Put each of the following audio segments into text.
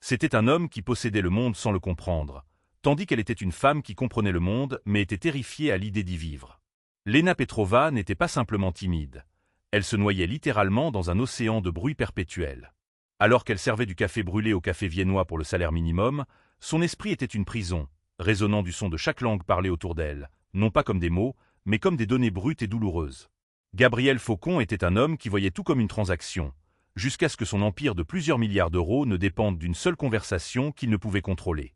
C'était un homme qui possédait le monde sans le comprendre, tandis qu'elle était une femme qui comprenait le monde mais était terrifiée à l'idée d'y vivre. Lena Petrova n'était pas simplement timide. Elle se noyait littéralement dans un océan de bruit perpétuel. Alors qu'elle servait du café brûlé au café viennois pour le salaire minimum, son esprit était une prison, résonnant du son de chaque langue parlée autour d'elle, non pas comme des mots, mais comme des données brutes et douloureuses. Gabriel Faucon était un homme qui voyait tout comme une transaction, jusqu'à ce que son empire de plusieurs milliards d'euros ne dépende d'une seule conversation qu'il ne pouvait contrôler.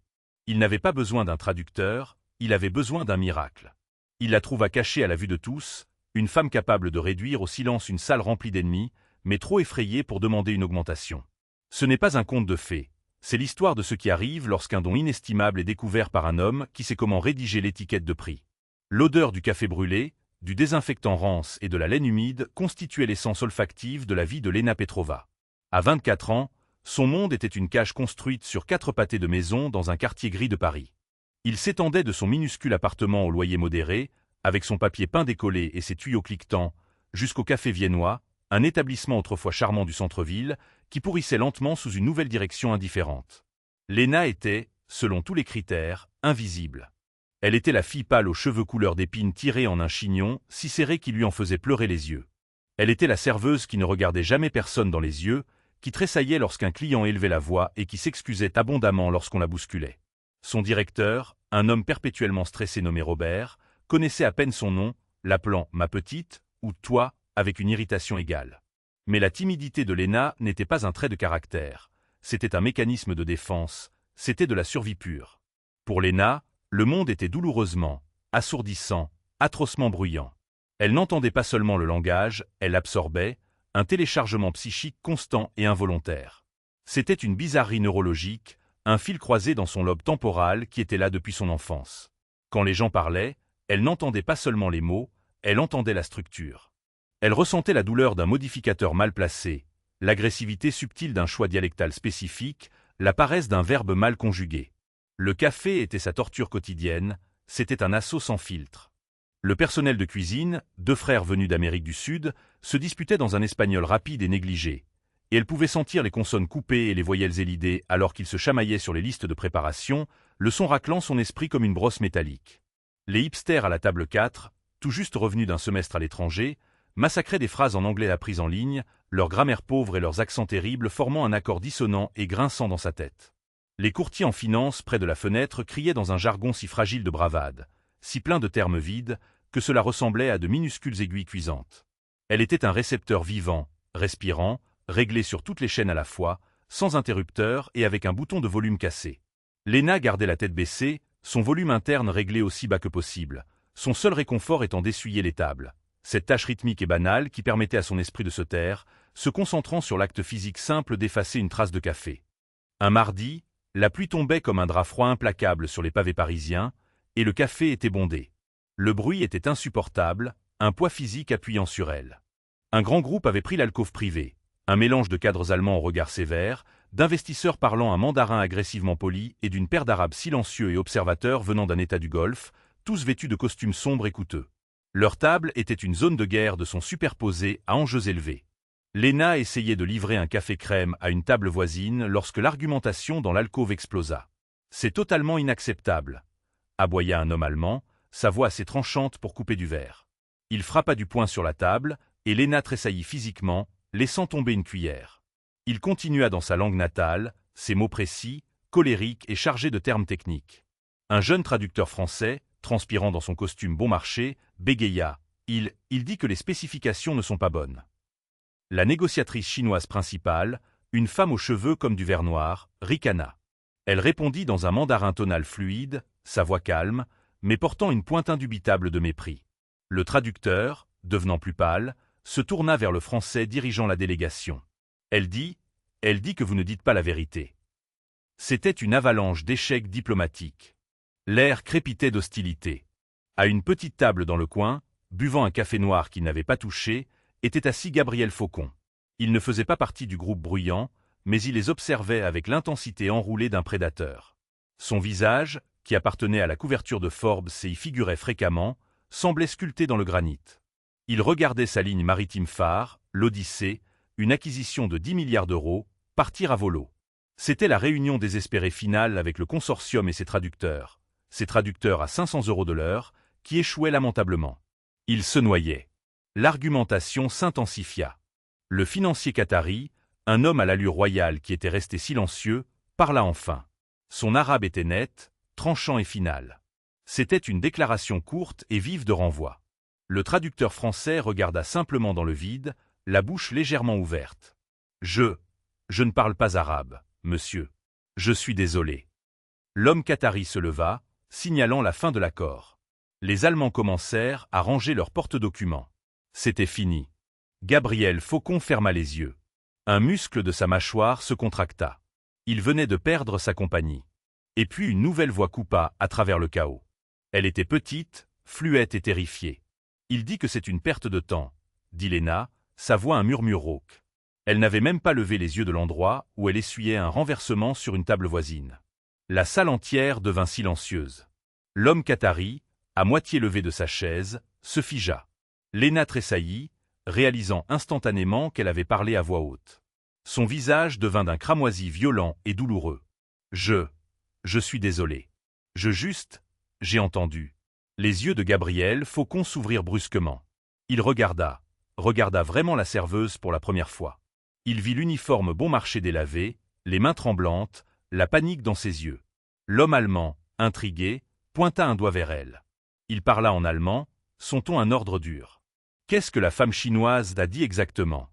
Il n'avait pas besoin d'un traducteur, il avait besoin d'un miracle. Il la trouva cachée à la vue de tous, une femme capable de réduire au silence une salle remplie d'ennemis, mais trop effrayée pour demander une augmentation. Ce n'est pas un conte de fées, c'est l'histoire de ce qui arrive lorsqu'un don inestimable est découvert par un homme qui sait comment rédiger l'étiquette de prix. L'odeur du café brûlé, du désinfectant rance et de la laine humide constituait l'essence olfactive de la vie de Lena Petrova. À 24 ans, son monde était une cage construite sur 4 pâtés de maison dans un quartier gris de Paris. Il s'étendait de son minuscule appartement au loyer modéré, avec son papier peint décollé et ses tuyaux cliquetants, jusqu'au café viennois, un établissement autrefois charmant du centre-ville, qui pourrissait lentement sous une nouvelle direction indifférente. Lena était, selon tous les critères, invisible. Elle était la fille pâle aux cheveux couleur d'épine tirés en un chignon, si serré qu'il lui en faisait pleurer les yeux. Elle était la serveuse qui ne regardait jamais personne dans les yeux, qui tressaillait lorsqu'un client élevait la voix et qui s'excusait abondamment lorsqu'on la bousculait. Son directeur, un homme perpétuellement stressé nommé Robert, connaissait à peine son nom, l'appelant « ma petite » ou « toi » avec une irritation égale. Mais la timidité de Lena n'était pas un trait de caractère, c'était un mécanisme de défense, c'était de la survie pure. Pour Lena, le monde était douloureusement, assourdissant, atrocement bruyant. Elle n'entendait pas seulement le langage, elle l'absorbait, un téléchargement psychique constant et involontaire. C'était une bizarrerie neurologique, un fil croisé dans son lobe temporal qui était là depuis son enfance. Quand les gens parlaient, elle n'entendait pas seulement les mots, elle entendait la structure. Elle ressentait la douleur d'un modificateur mal placé, l'agressivité subtile d'un choix dialectal spécifique, la paresse d'un verbe mal conjugué. Le café était sa torture quotidienne, c'était un assaut sans filtre. Le personnel de cuisine, 2 frères venus d'Amérique du Sud, se disputait dans un espagnol rapide et négligé, et elle pouvait sentir les consonnes coupées et les voyelles élidées alors qu'ils se chamaillaient sur les listes de préparation, le son raclant son esprit comme une brosse métallique. Les hipsters à la table 4, tout juste revenus d'un semestre à l'étranger, massacraient des phrases en anglais apprises en ligne, leur grammaire pauvre et leurs accents terribles formant un accord dissonant et grinçant dans sa tête. Les courtiers en finance près de la fenêtre criaient dans un jargon si fragile de bravade, si plein de termes vides, que cela ressemblait à de minuscules aiguilles cuisantes. Elle était un récepteur vivant, respirant, réglé sur toutes les chaînes à la fois, sans interrupteur et avec un bouton de volume cassé. Lena gardait la tête baissée, son volume interne réglé aussi bas que possible, son seul réconfort étant d'essuyer les tables. Cette tâche rythmique et banale qui permettait à son esprit de se taire, se concentrant sur l'acte physique simple d'effacer une trace de café. Un mardi, la pluie tombait comme un drap froid implacable sur les pavés parisiens, et le café était bondé. Le bruit était insupportable, un poids physique appuyant sur elle. Un grand groupe avait pris l'alcôve privée, un mélange de cadres allemands au regard sévère, d'investisseurs parlant un mandarin agressivement poli et d'une paire d'arabes silencieux et observateurs venant d'un état du Golfe, tous vêtus de costumes sombres et coûteux. Leur table était une zone de guerre de son superposé à enjeux élevés. Lena essayait de livrer un café crème à une table voisine lorsque l'argumentation dans l'alcôve explosa. « C'est totalement inacceptable », aboya un homme allemand, sa voix assez tranchante pour couper du verre. Il frappa du poing sur la table, et Lena tressaillit physiquement, laissant tomber une cuillère. Il continua dans sa langue natale, ses mots précis, colériques et chargés de termes techniques. Un jeune traducteur français, transpirant dans son costume bon marché, bégaya. Il dit que les spécifications ne sont pas bonnes. La négociatrice chinoise principale, une femme aux cheveux comme du verre noir, ricana. Elle répondit dans un mandarin tonal fluide, sa voix calme, mais portant une pointe indubitable de mépris. Le traducteur, devenant plus pâle, se tourna vers le Français dirigeant la délégation. Elle dit que vous ne dites pas la vérité. C'était une avalanche d'échecs diplomatiques. L'air crépitait d'hostilité. À une petite table dans le coin, buvant un café noir qu'il n'avait pas touché, était assis Gabriel Faucon. Il ne faisait pas partie du groupe bruyant, mais il les observait avec l'intensité enroulée d'un prédateur. Son visage, qui appartenait à la couverture de Forbes et y figurait fréquemment, semblait sculpté dans le granit. Il regardait sa ligne maritime phare, l'Odyssée, une acquisition de 10 milliards d'euros, partir à volo. C'était la réunion désespérée finale avec le consortium et ses traducteurs à 500 € de l'heure, qui échouaient lamentablement. Ils se noyaient. L'argumentation s'intensifia. Le financier qatari, un homme à l'allure royale qui était resté silencieux, parla enfin. Son arabe était net, tranchant et final. C'était une déclaration courte et vive de renvoi. Le traducteur français regarda simplement dans le vide, la bouche légèrement ouverte. Je ne parle pas arabe, monsieur. Je suis désolé. L'homme qatari se leva, signalant la fin de l'accord. Les Allemands commencèrent à ranger leurs porte-documents. C'était fini. Gabriel Faucon ferma les yeux. Un muscle de sa mâchoire se contracta. Il venait de perdre sa compagnie. Et puis une nouvelle voix coupa à travers le chaos. Elle était petite, fluette et terrifiée. Il dit que c'est une perte de temps, dit Léna, sa voix un murmure rauque. Elle n'avait même pas levé les yeux de l'endroit où elle essuyait un renversement sur une table voisine. La salle entière devint silencieuse. L'homme qatari, à moitié levé de sa chaise, se figea. Léna tressaillit, réalisant instantanément qu'elle avait parlé à voix haute. Son visage devint d'un cramoisi violent et douloureux. Je suis désolé. J'ai entendu. Les yeux de Gabriel Faucon s'ouvrirent brusquement. Il regarda vraiment la serveuse pour la première fois. Il vit l'uniforme bon marché délavé, les mains tremblantes, la panique dans ses yeux. L'homme allemand, intrigué, pointa un doigt vers elle. Il parla en allemand, son ton un ordre dur. Qu'est-ce que la femme chinoise a dit exactement?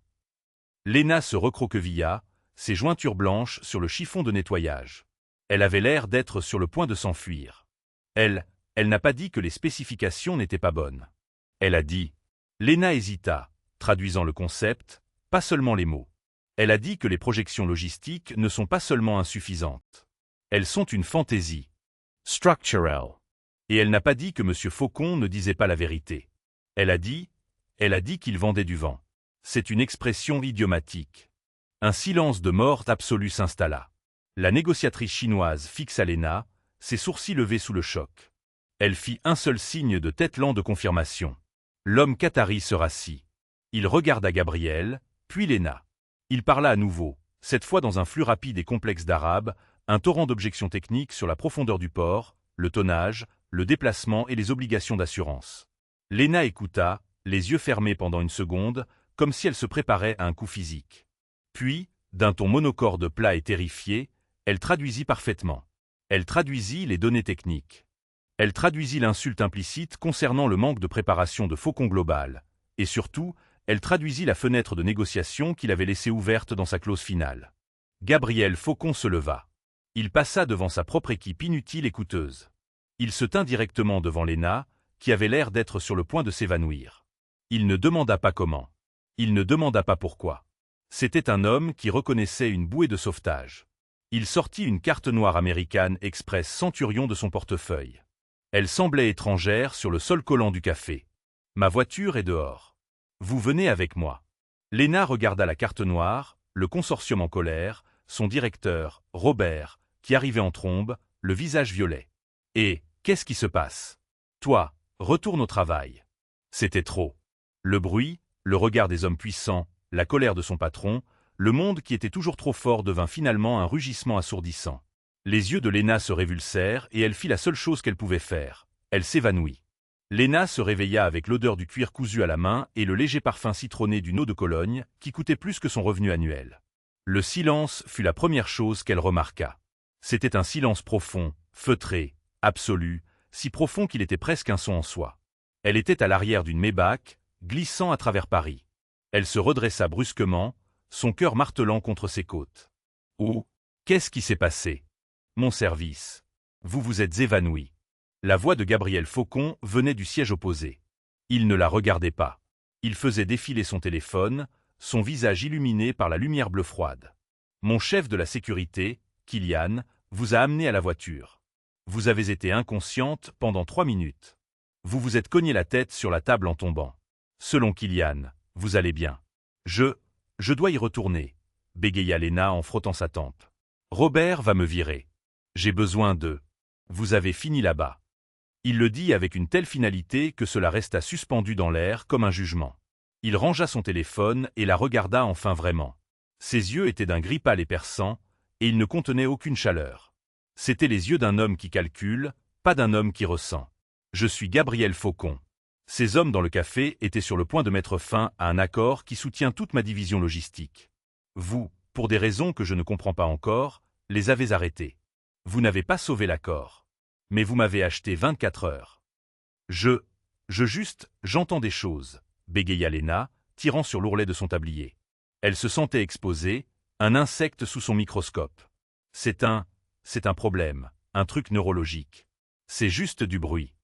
Léna se recroquevilla, ses jointures blanches sur le chiffon de nettoyage. Elle avait l'air d'être sur le point de s'enfuir. Elle n'a pas dit que les spécifications n'étaient pas bonnes. Elle a dit. Léna hésita, traduisant le concept, pas seulement les mots. Elle a dit que les projections logistiques ne sont pas seulement insuffisantes. Elles sont une fantaisie. Structural. Et elle n'a pas dit que M. Faucon ne disait pas la vérité. Elle a dit qu'il vendait du vent. C'est une expression idiomatique. Un silence de mort absolu s'installa. La négociatrice chinoise fixa Léna, ses sourcils levés sous le choc. Elle fit un seul signe de tête lent de confirmation. L'homme qatari se rassit. Il regarda Gabriel, puis Léna. Il parla à nouveau, cette fois dans un flux rapide et complexe d'arabe, un torrent d'objections techniques sur la profondeur du port, le tonnage, le déplacement et les obligations d'assurance. Léna écouta, les yeux fermés pendant une seconde, comme si elle se préparait à un coup physique. Puis, d'un ton monocorde plat et terrifié, elle traduisit parfaitement. Elle traduisit les données techniques. Elle traduisit l'insulte implicite concernant le manque de préparation de Faucon Global, et surtout, elle traduisit la fenêtre de négociation qu'il avait laissée ouverte dans sa clause finale. Gabriel Faucon se leva. Il passa devant sa propre équipe inutile et coûteuse. Il se tint directement devant Léna, qui avait l'air d'être sur le point de s'évanouir. Il ne demanda pas comment. Il ne demanda pas pourquoi. C'était un homme qui reconnaissait une bouée de sauvetage. Il sortit une carte noire américaine Express Centurion de son portefeuille. Elle semblait étrangère sur le sol collant du café. Ma voiture est dehors. Vous venez avec moi. Léna regarda la carte noire, le consortium en colère, son directeur, Robert, qui arrivait en trombe, le visage violet. Et, qu'est-ce qui se passe? Toi, retourne au travail. C'était trop. Le bruit, le regard des hommes puissants, la colère de son patron, le monde qui était toujours trop fort devint finalement un rugissement assourdissant. Les yeux de Léna se révulsèrent et elle fit la seule chose qu'elle pouvait faire. Elle s'évanouit. Léna se réveilla avec l'odeur du cuir cousu à la main et le léger parfum citronné d'une eau de Cologne qui coûtait plus que son revenu annuel. Le silence fut la première chose qu'elle remarqua. C'était un silence profond, feutré, absolu, si profond qu'il était presque un son en soi. Elle était à l'arrière d'une Maybach, glissant à travers Paris. Elle se redressa brusquement, son cœur martelant contre ses côtes. « Oh, qu'est-ce qui s'est passé? Mon service. Vous vous êtes évanoui. » La voix de Gabriel Faucon venait du siège opposé. Il ne la regardait pas. Il faisait défiler son téléphone, son visage illuminé par la lumière bleue froide. « Mon chef de la sécurité, Kylian, vous a amené à la voiture. Vous avez été inconsciente pendant 3 minutes. Vous vous êtes cogné la tête sur la table en tombant. Selon Kylian, vous allez bien. Je dois y retourner, bégaya Léna en frottant sa tempe. Robert va me virer. J'ai besoin d'eux. Vous avez fini là-bas. Il le dit avec une telle finalité que cela resta suspendu dans l'air comme un jugement. Il rangea son téléphone et la regarda enfin vraiment. Ses yeux étaient d'un gris pâle et perçant, et ils ne contenaient aucune chaleur. C'étaient les yeux d'un homme qui calcule, pas d'un homme qui ressent. Je suis Gabriel Faucon. Ces hommes dans le café étaient sur le point de mettre fin à un accord qui soutient toute ma division logistique. Vous, pour des raisons que je ne comprends pas encore, les avez arrêtés. Vous n'avez pas sauvé l'accord. Mais vous m'avez acheté 24 heures. J'entends des choses, bégaya Léna, tirant sur l'ourlet de son tablier. Elle se sentait exposée, un insecte sous son microscope. C'est un problème, un truc neurologique. C'est juste du bruit.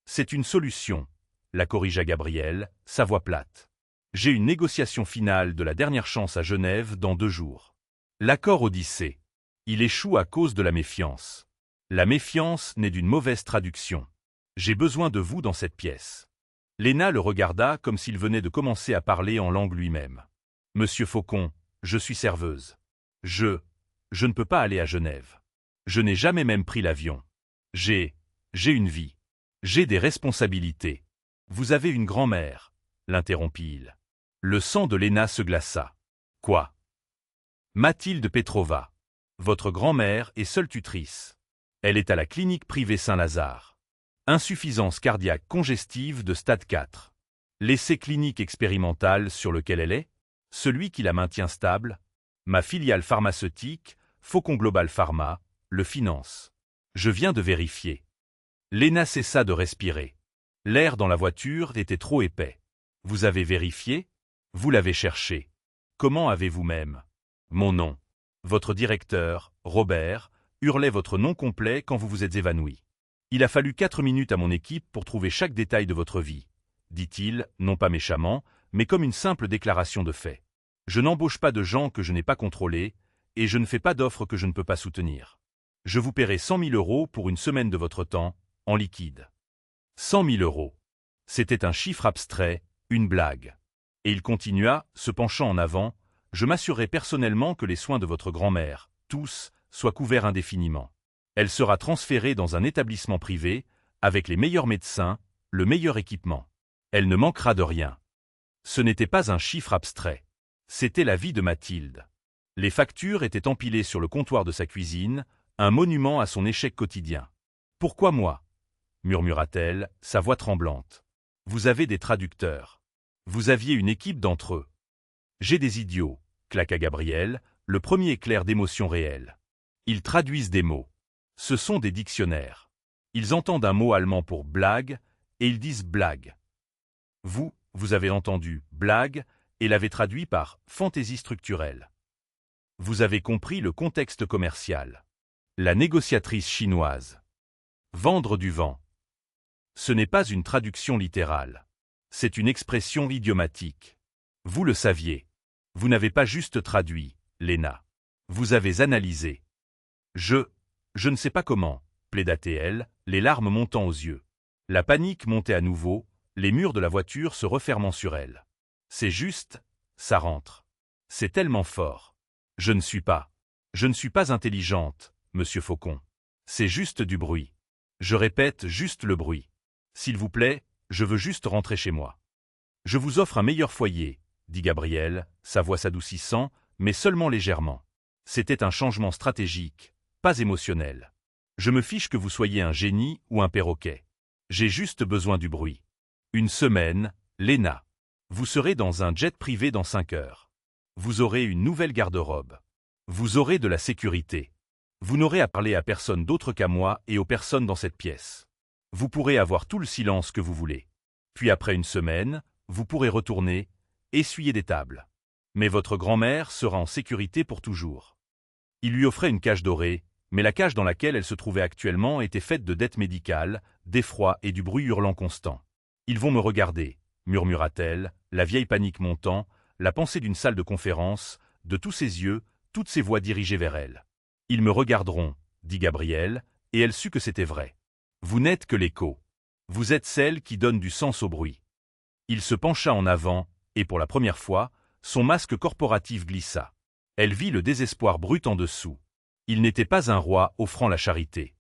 C'est une solution, la corrigea Gabriel, sa voix plate. J'ai une négociation finale de la dernière chance à Genève dans 2 jours. L'accord Odyssée. Il échoue à cause de la méfiance. La méfiance naît d'une mauvaise traduction. J'ai besoin de vous dans cette pièce. Léna le regarda comme s'il venait de commencer à parler en langue lui-même. Monsieur Faucon, je suis serveuse. Je ne peux pas aller à Genève. Je n'ai jamais même pris l'avion. J'ai une vie. J'ai des responsabilités. Vous avez une grand-mère, l'interrompit-il. Le sang de Léna se glaça. Quoi? Mathilde Petrova. Votre grand-mère est seule tutrice. Elle est à la clinique privée Saint-Lazare. Insuffisance cardiaque congestive de stade 4. L'essai clinique expérimental sur lequel elle est, celui qui la maintient stable, ma filiale pharmaceutique, Faucon Global Pharma, le finance. Je viens de vérifier. Léna cessa de respirer. L'air dans la voiture était trop épais. Vous avez vérifié? Vous l'avez cherché. Comment avez-vous même? Mon nom. Votre directeur, Robert, hurlait votre nom complet quand vous vous êtes évanoui. Il a fallu 4 minutes à mon équipe pour trouver chaque détail de votre vie, dit-il, non pas méchamment, mais comme une simple déclaration de fait. Je n'embauche pas de gens que je n'ai pas contrôlés, et je ne fais pas d'offres que je ne peux pas soutenir. Je vous paierai 100 000 € pour une semaine de votre temps, en liquide. 100 000 €. C'était un chiffre abstrait, une blague. Et il continua, se penchant en avant, je m'assurerai personnellement que les soins de votre grand-mère, tous, soient couverts indéfiniment. Elle sera transférée dans un établissement privé, avec les meilleurs médecins, le meilleur équipement. Elle ne manquera de rien. Ce n'était pas un chiffre abstrait. C'était la vie de Mathilde. Les factures étaient empilées sur le comptoir de sa cuisine, un monument à son échec quotidien. « Pourquoi moi » murmura-t-elle, sa voix tremblante. « Vous avez des traducteurs. Vous aviez une équipe d'entre eux. »« J'ai des idiots » claqua Gabriel, le premier éclair d'émotion réelle. « Ils traduisent des mots. Ce sont des dictionnaires. Ils entendent un mot allemand pour blague, et ils disent blague. Vous avez entendu blague, et l'avez traduit par fantaisie structurelle. Vous avez compris le contexte commercial. La négociatrice chinoise. Vendre du vent. Ce n'est pas une traduction littérale. C'est une expression idiomatique. Vous le saviez. Vous n'avez pas juste traduit, Léna. Vous avez analysé. Je ne sais pas comment, plaida-t-elle, les larmes montant aux yeux. La panique montait à nouveau, les murs de la voiture se refermant sur elle. C'est juste, ça rentre. C'est tellement fort. Je ne suis pas intelligente, monsieur Faucon. C'est juste du bruit. Je répète juste le bruit. S'il vous plaît, je veux juste rentrer chez moi. Je vous offre un meilleur foyer, dit Gabriel, sa voix s'adoucissant, mais seulement légèrement. C'était un changement stratégique, pas émotionnel. Je me fiche que vous soyez un génie ou un perroquet. J'ai juste besoin du bruit. Une semaine, Léna. Vous serez dans un jet privé dans 5 heures. Vous aurez une nouvelle garde-robe. Vous aurez de la sécurité. Vous n'aurez à parler à personne d'autre qu'à moi et aux personnes dans cette pièce. Vous pourrez avoir tout le silence que vous voulez. Puis après une semaine, vous pourrez retourner, essuyer des tables. Mais votre grand-mère sera en sécurité pour toujours. Il lui offrait une cage dorée, mais la cage dans laquelle elle se trouvait actuellement était faite de dettes médicales, d'effroi et du bruit hurlant constant. « Ils vont me regarder », murmura-t-elle, la vieille panique montant, la pensée d'une salle de conférence, de tous ses yeux, toutes ses voix dirigées vers elle. « Ils me regarderont », dit Gabriel, et elle sut que c'était vrai. « Vous n'êtes que l'écho. Vous êtes celle qui donne du sens au bruit. » Il se pencha en avant, et pour la première fois, son masque corporatif glissa. Elle vit le désespoir brut en dessous. Il n'était pas un roi offrant la charité.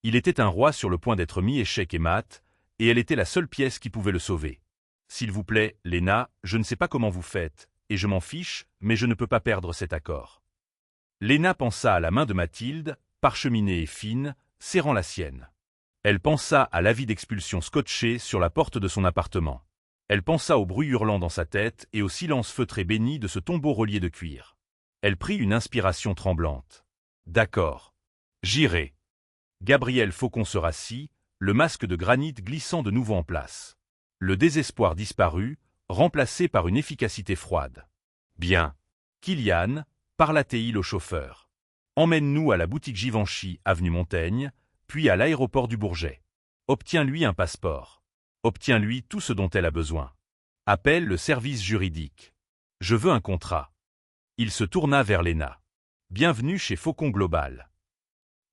Il était un roi sur le point d'être mis échec et mat, et elle était la seule pièce qui pouvait le sauver. « S'il vous plaît, Léna, je ne sais pas comment vous faites, et je m'en fiche, mais je ne peux pas perdre cet accord. Léna pensa à la main de Mathilde, parcheminée et fine, serrant la sienne. Elle pensa à l'avis d'expulsion scotché sur la porte de son appartement. Elle pensa au bruit hurlant dans sa tête et au silence feutré béni de ce tombeau relié de cuir. Elle prit une inspiration tremblante. D'accord. J'irai. Gabriel Faucon se rassit, le masque de granit glissant de nouveau en place. Le désespoir disparut, remplacé par une efficacité froide. Bien. Kylian, parla-t-il au chauffeur. Emmène-nous à la boutique Givenchy, avenue Montaigne, puis à l'aéroport du Bourget. Obtiens-lui un passeport. Obtiens-lui tout ce dont elle a besoin. Appelle le service juridique. Je veux un contrat. Il se tourna vers Léna. Bienvenue chez Faucon Global.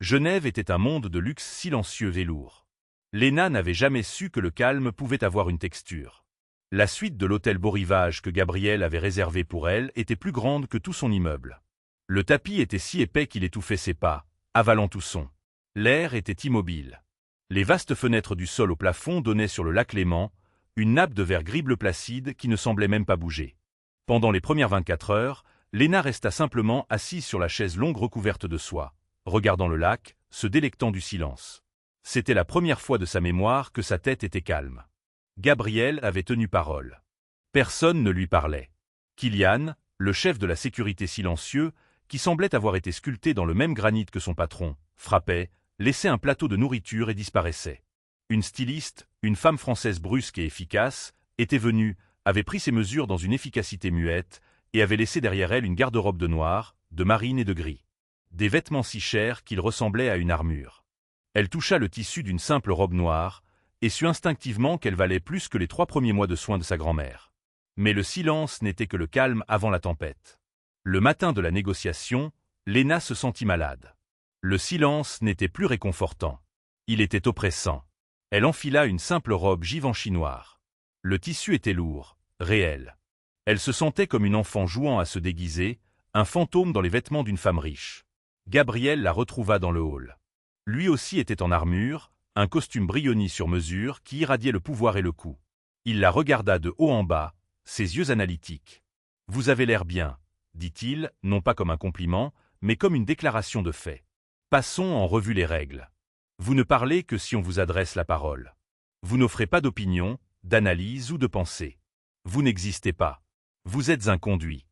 Genève était un monde de luxe silencieux et lourd. Léna n'avait jamais su que le calme pouvait avoir une texture. La suite de l'hôtel Beau Rivage que Gabriel avait réservé pour elle était plus grande que tout son immeuble. Le tapis était si épais qu'il étouffait ses pas, avalant tout son. L'air était immobile. Les vastes fenêtres du sol au plafond donnaient sur le lac Léman, une nappe de verre gris-bleu placide qui ne semblait même pas bouger. Pendant les premières 24 heures, Léna resta simplement assise sur la chaise longue recouverte de soie, regardant le lac, se délectant du silence. C'était la première fois de sa mémoire que sa tête était calme. Gabriel avait tenu parole. Personne ne lui parlait. Kylian, le chef de la sécurité silencieux, qui semblait avoir été sculpté dans le même granit que son patron, frappait, laissait un plateau de nourriture et disparaissait. Une styliste, une femme française brusque et efficace, était venue, avait pris ses mesures dans une efficacité muette, et avait laissé derrière elle une garde-robe de noir, de marine et de gris. Des vêtements si chers qu'ils ressemblaient à une armure. Elle toucha le tissu d'une simple robe noire, et sut instinctivement qu'elle valait plus que les 3 premiers mois de soins de sa grand-mère. Mais le silence n'était que le calme avant la tempête. Le matin de la négociation, Léna se sentit malade. Le silence n'était plus réconfortant. Il était oppressant. Elle enfila une simple robe Givenchy noire. Le tissu était lourd, réel. Elle se sentait comme une enfant jouant à se déguiser, un fantôme dans les vêtements d'une femme riche. Gabriel la retrouva dans le hall. Lui aussi était en armure, un costume Brioni sur mesure qui irradiait le pouvoir et le coup. Il la regarda de haut en bas, ses yeux analytiques. « Vous avez l'air bien », dit-il, non pas comme un compliment, mais comme une déclaration de fait. « Passons en revue les règles. Vous ne parlez que si on vous adresse la parole. Vous n'offrez pas d'opinion, d'analyse ou de pensée. Vous n'existez pas. Vous êtes un conduit.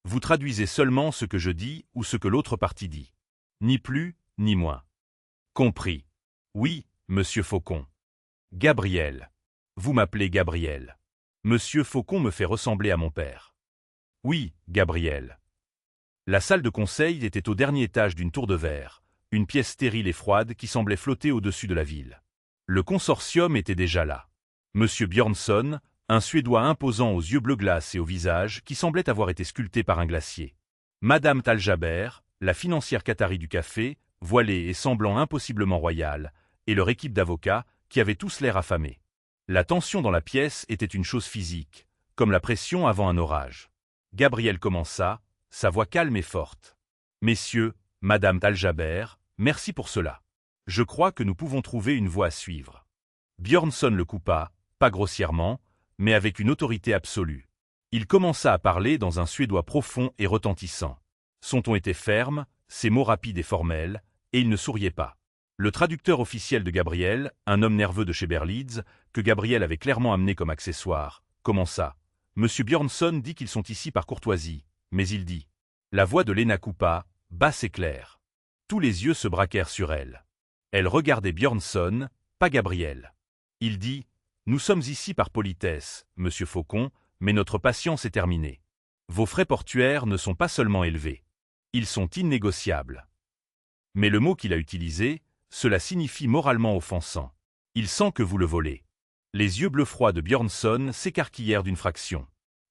Vous traduisez seulement ce que je dis ou ce que l'autre partie dit. Ni plus, ni moins. Compris. Oui, monsieur Faucon. Gabriel. Vous m'appelez Gabriel. Monsieur Faucon me fait ressembler à mon père. Oui, Gabriel. La salle de conseil était au dernier étage d'une tour de verre, une pièce stérile et froide qui semblait flotter au-dessus de la ville. Le consortium était déjà là. Monsieur Björnsson, un Suédois imposant aux yeux bleu glace et au visage qui semblait avoir été sculpté par un glacier. Madame Taljaber, la financière qatari du café, voilée et semblant impossiblement royale, et leur équipe d'avocats qui avaient tous l'air affamés. La tension dans la pièce était une chose physique, comme la pression avant un orage. Gabriel commença, sa voix calme et forte. « Messieurs, Madame Taljaber, merci pour cela. Je crois que nous pouvons trouver une voie à suivre. » Björnsson le coupa, pas grossièrement, mais avec une autorité absolue. Il commença à parler dans un suédois profond et retentissant. Son ton était ferme, ses mots rapides et formels, et il ne souriait pas. Le traducteur officiel de Gabriel, un homme nerveux de chez Berlitz, que Gabriel avait clairement amené comme accessoire, commença. « Monsieur Björnsson dit qu'ils sont ici par courtoisie, mais il dit. » La voix de Léna coupa, basse et claire. Tous les yeux se braquèrent sur elle. Elle regardait Björnsson, pas Gabriel. Il dit. Nous sommes ici par politesse, monsieur Faucon, mais notre patience est terminée. Vos frais portuaires ne sont pas seulement élevés. Ils sont innégociables. Mais le mot qu'il a utilisé, cela signifie moralement offensant. Il sent que vous le volez. Les yeux bleus froids de Björnsson s'écarquillèrent d'une fraction.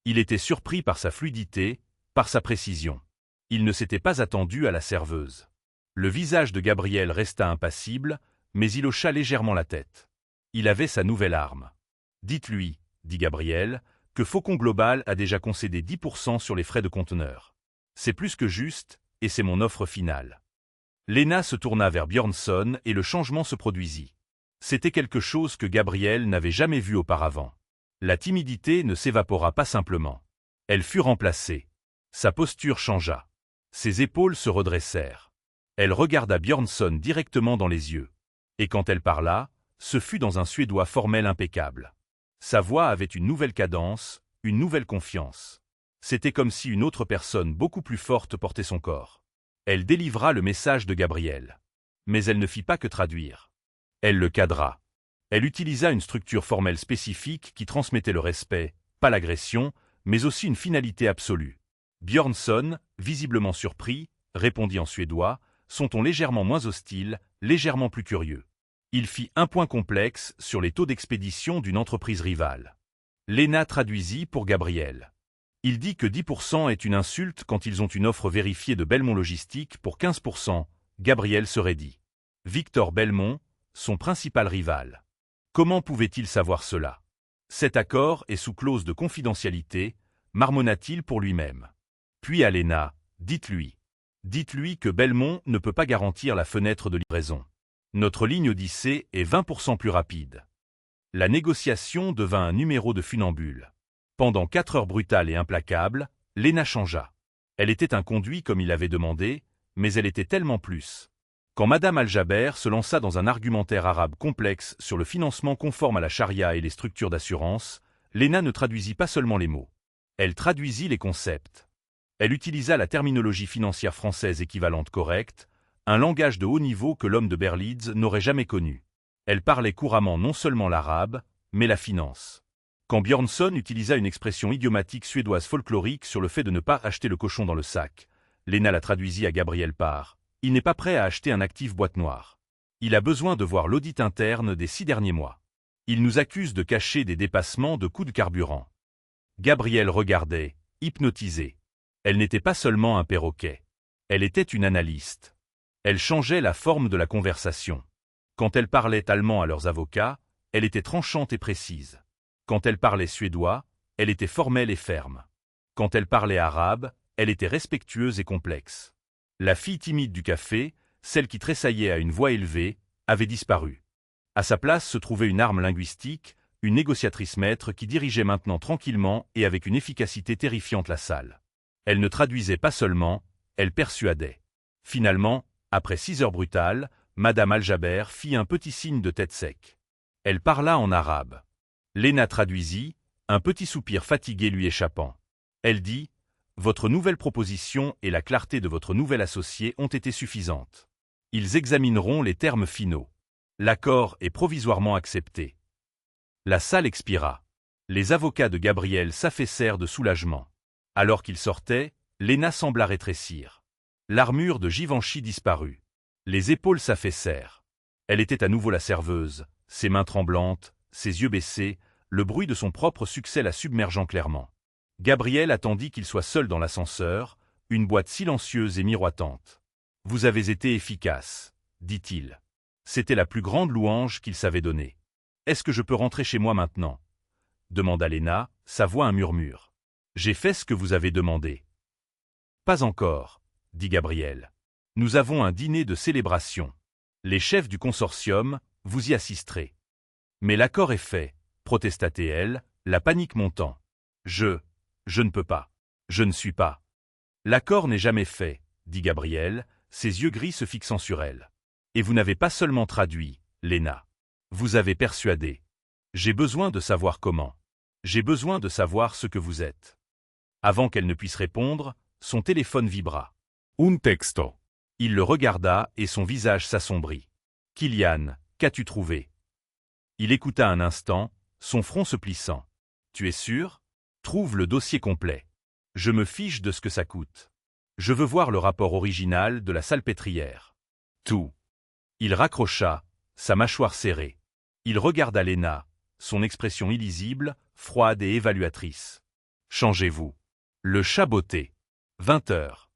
Il était surpris par sa fluidité, par sa précision. Il ne s'était pas attendu à la serveuse. Le visage de Gabriel resta impassible, mais il hocha légèrement la tête. Il avait sa nouvelle arme. « Dites-lui, » dit Gabriel, « que Faucon Global a déjà concédé 10% sur les frais de conteneur. C'est plus que juste, et c'est mon offre finale. » Léna se tourna vers Björnsson et le changement se produisit. C'était quelque chose que Gabriel n'avait jamais vu auparavant. La timidité ne s'évapora pas simplement. Elle fut remplacée. Sa posture changea. Ses épaules se redressèrent. Elle regarda Björnsson directement dans les yeux. Et quand elle parla, ce fut dans un suédois formel impeccable. Sa voix avait une nouvelle cadence, une nouvelle confiance. C'était comme si une autre personne beaucoup plus forte portait son corps. Elle délivra le message de Gabriel. Mais elle ne fit pas que traduire. Elle le cadra. Elle utilisa une structure formelle spécifique qui transmettait le respect, pas l'agression, mais aussi une finalité absolue. Björnsson, visiblement surpris, répondit en suédois, son ton légèrement moins hostile, légèrement plus curieux. Il fit un point complexe sur les taux d'expédition d'une entreprise rivale. Lena traduisit pour Gabriel. Il dit que 10% est une insulte quand ils ont une offre vérifiée de Belmont Logistique pour 15%, Gabriel serait dit. Victor Belmont, son principal rival. Comment pouvait-il savoir cela? Cet accord est sous clause de confidentialité, marmonna-t-il pour lui-même. Puis à Lena, dites-lui. Dites-lui que Belmont ne peut pas garantir la fenêtre de livraison. Notre ligne Odyssée est 20% plus rapide. La négociation devint un numéro de funambule. Pendant 4 heures brutales et implacables, Lena changea. Elle était un conduit comme il avait demandé, mais elle était tellement plus. Quand Madame Al-Jaber se lança dans un argumentaire arabe complexe sur le financement conforme à la charia et les structures d'assurance, Lena ne traduisit pas seulement les mots. Elle traduisit les concepts. Elle utilisa la terminologie financière française équivalente correcte, un langage de haut niveau que l'homme de Berlitz n'aurait jamais connu. Elle parlait couramment non seulement l'arabe, mais la finance. Quand Björnsson utilisa une expression idiomatique suédoise folklorique sur le fait de ne pas acheter le cochon dans le sac, Lena la traduisit à Gabriel par « Il n'est pas prêt à acheter un actif boîte noire. Il a besoin de voir l'audit interne des 6 derniers mois. Il nous accuse de cacher des dépassements de coûts de carburant. » Gabriel regardait, hypnotisé. Elle n'était pas seulement un perroquet. Elle était une analyste. Elle changeait la forme de la conversation. Quand elle parlait allemand à leurs avocats, elle était tranchante et précise. Quand elle parlait suédois, elle était formelle et ferme. Quand elle parlait arabe, elle était respectueuse et complexe. La fille timide du café, celle qui tressaillait à une voix élevée, avait disparu. À sa place se trouvait une arme linguistique, une négociatrice maître qui dirigeait maintenant tranquillement et avec une efficacité terrifiante la salle. Elle ne traduisait pas seulement, elle persuadait. Finalement, après 6 heures brutales, Madame Al-Jaber fit un petit signe de tête sec. Elle parla en arabe. Lena traduisit, un petit soupir fatigué lui échappant. Elle dit « Votre nouvelle proposition et la clarté de votre nouvel associé ont été suffisantes. Ils examineront les termes finaux. L'accord est provisoirement accepté. » La salle expira. Les avocats de Gabriel s'affaissèrent de soulagement. Alors qu'il sortait, Lena sembla rétrécir. L'armure de Givenchy disparut. Les épaules s'affaissèrent. Elle était à nouveau la serveuse, ses mains tremblantes, ses yeux baissés, le bruit de son propre succès la submergeant clairement. Gabriel attendit qu'il soit seul dans l'ascenseur, une boîte silencieuse et miroitante. « Vous avez été efficace, » dit-il. C'était la plus grande louange qu'il savait donner. « Est-ce que je peux rentrer chez moi maintenant ?» demanda Lena, sa voix un murmure. « J'ai fait ce que vous avez demandé. »« Pas encore, » dit Gabriel. « Nous avons un dîner de célébration. Les chefs du consortium, vous y assisterez. »« Mais l'accord est fait, » protesta-t-elle, la panique montant. « Je ne peux pas. Je ne suis pas. » « L'accord n'est jamais fait, » dit Gabriel, ses yeux gris se fixant sur elle. « Et vous n'avez pas seulement traduit, Lena. Vous avez persuadé. J'ai besoin de savoir comment. J'ai besoin de savoir ce que vous êtes. » Avant qu'elle ne puisse répondre, son téléphone vibra. Un texto. Il le regarda et son visage s'assombrit. « Kylian, qu'as-tu trouvé ?» Il écouta un instant, son front se plissant. « Tu es sûr ? Trouve le dossier complet. Je me fiche de ce que ça coûte. Je veux voir le rapport original de la salpêtrière. Tout. » Il raccrocha, sa mâchoire serrée. Il regarda Lena, son expression illisible, froide et évaluatrice. « Changez-vous. » Le chat botté. 20 heures.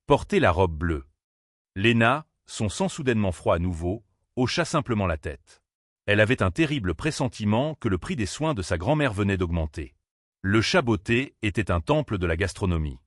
Portez la robe bleue. Lena, son sang soudainement froid à nouveau, hocha simplement la tête. Elle avait un terrible pressentiment que le prix des soins de sa grand-mère venait d'augmenter. Le chat botté était un temple de la gastronomie.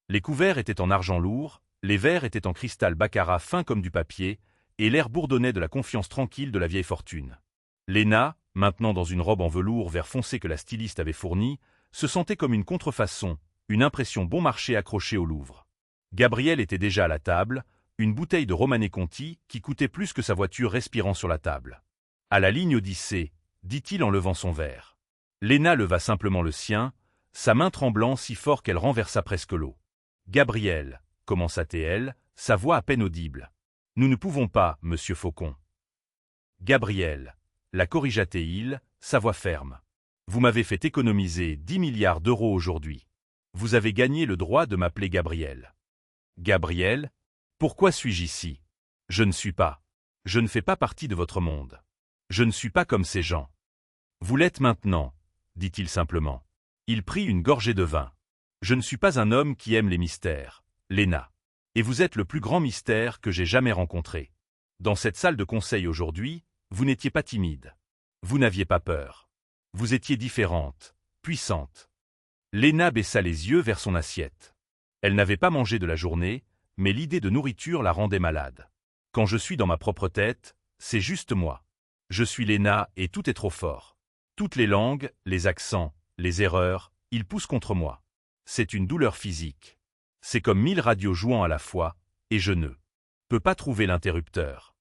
Les couverts étaient en argent lourd, les verres étaient en cristal baccarat fin comme du papier, et l'air bourdonnait de la confiance tranquille de la vieille fortune. Lena, maintenant dans une robe en velours vert foncé que la styliste avait fournie, se sentait comme une contrefaçon, une impression bon marché accrochée au Louvre. Gabriel était déjà à la table, une bouteille de Romanée Conti qui coûtait plus que sa voiture respirant sur la table. À la ligne Odyssée, dit-il en levant son verre. Léna leva simplement le sien, sa main tremblant si fort qu'elle renversa presque l'eau. Gabriel, commença-t-elle, sa voix à peine audible. Nous ne pouvons pas, monsieur Faucon. Gabriel, la corrigea-t-il, sa voix ferme. Vous m'avez fait économiser 10 milliards d'euros aujourd'hui. Vous avez gagné le droit de m'appeler Gabriel. Gabriel, pourquoi suis-je ici? Je ne suis pas. Je ne fais pas partie de votre monde. Je ne suis pas comme ces gens. Vous l'êtes maintenant, dit-il simplement. Il prit une gorgée de vin. Je ne suis pas un homme qui aime les mystères, Léna. Et vous êtes le plus grand mystère que j'ai jamais rencontré. Dans cette salle de conseil aujourd'hui, vous n'étiez pas timide. Vous n'aviez pas peur. Vous étiez différente, puissante. Léna baissa les yeux vers son assiette. Elle n'avait pas mangé de la journée, mais l'idée de nourriture la rendait malade. Quand je suis dans ma propre tête, c'est juste moi. Je suis Léna et tout est trop fort. Toutes les langues, les accents, les erreurs, ils poussent contre moi. C'est une douleur physique. C'est comme 1000 radios jouant à la fois, et je ne peux pas trouver l'interrupteur.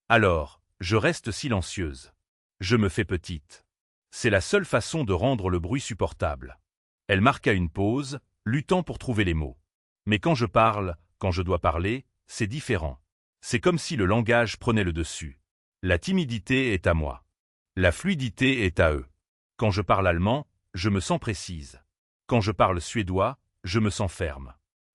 Alors, je reste silencieuse. Je me fais petite. C'est la seule façon de rendre le bruit supportable. Elle marqua une pause, luttant pour trouver les mots. Mais quand je parle, quand je dois parler, c'est différent. C'est comme si le langage prenait le dessus. La timidité est à moi. La fluidité est à eux. Quand je parle allemand, je me sens précise. Quand je parle suédois, je me sens ferme.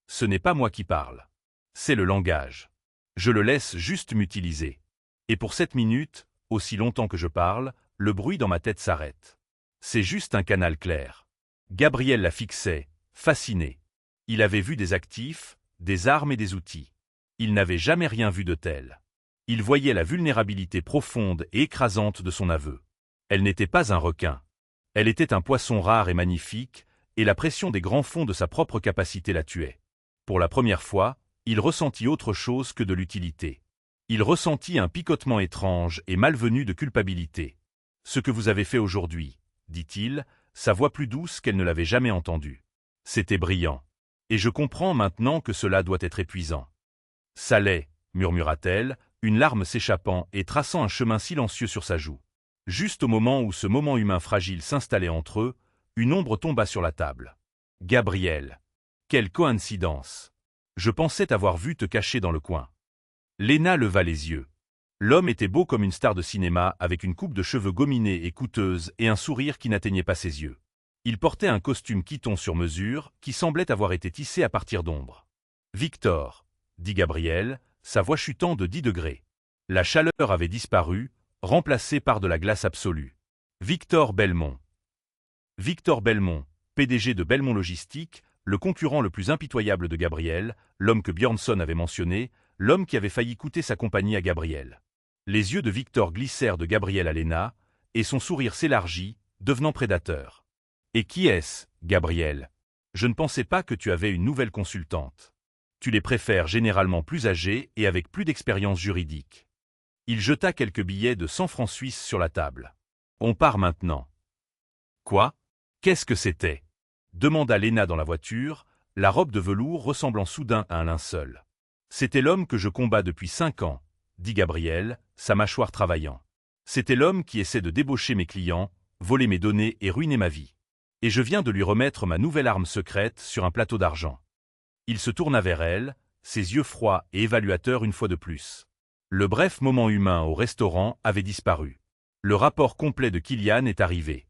Ce n'est pas moi qui parle. C'est le langage. Je le laisse juste m'utiliser. Et pour 7 minutes, aussi longtemps que je parle, le bruit dans ma tête s'arrête. C'est juste un canal clair. Gabriel la fixait, fasciné. Il avait vu des actifs, des armes et des outils. Il n'avait jamais rien vu de tel. Il voyait la vulnérabilité profonde et écrasante de son aveu. Elle n'était pas un requin. Elle était un poisson rare et magnifique, et la pression des grands fonds de sa propre capacité la tuait. Pour la première fois, il ressentit autre chose que de l'utilité. Il ressentit un picotement étrange et malvenu de culpabilité. « Ce que vous avez fait aujourd'hui, » dit-il, sa voix plus douce qu'elle ne l'avait jamais entendue. C'était brillant. Et je comprends maintenant que cela doit être épuisant. Ça l'est, murmura-t-elle, une larme s'échappant et traçant un chemin silencieux sur sa joue. Juste au moment où ce moment humain fragile s'installait entre eux, une ombre tomba sur la table. Gabriel. Quelle coïncidence. Je pensais t'avoir vu te cacher dans le coin. Léna leva les yeux. L'homme était beau comme une star de cinéma avec une coupe de cheveux gominée et coûteuse et un sourire qui n'atteignait pas ses yeux. Il portait un costume Kiton sur mesure qui semblait avoir été tissé à partir d'ombre. « Victor », dit Gabriel, sa voix chutant de 10 degrés. La chaleur avait disparu, remplacée par de la glace absolue. Victor Belmont. Victor Belmont, PDG de Belmont Logistique, le concurrent le plus impitoyable de Gabriel, l'homme que Björnsson avait mentionné, l'homme qui avait failli coûter sa compagnie à Gabriel. Les yeux de Victor glissèrent de Gabriel à Léna, et son sourire s'élargit, devenant prédateur. « Et qui est-ce, Gabriel? Je ne pensais pas que tu avais une nouvelle consultante. Tu les préfères généralement plus âgées et avec plus d'expérience juridique. » Il jeta quelques billets de 100 francs suisses sur la table. « On part maintenant. »« Quoi? Qu'est-ce que c'était ?» demanda Léna dans la voiture, la robe de velours ressemblant soudain à un linceul. « C'était l'homme que je combats depuis 5 ans, » dit Gabriel, sa mâchoire travaillant. « C'était l'homme qui essaie de débaucher mes clients, voler mes données et ruiner ma vie. Et je viens de lui remettre ma nouvelle arme secrète sur un plateau d'argent. » Il se tourna vers elle, ses yeux froids et évaluateurs une fois de plus. Le bref moment humain au restaurant avait disparu. Le rapport complet de Kylian est arrivé.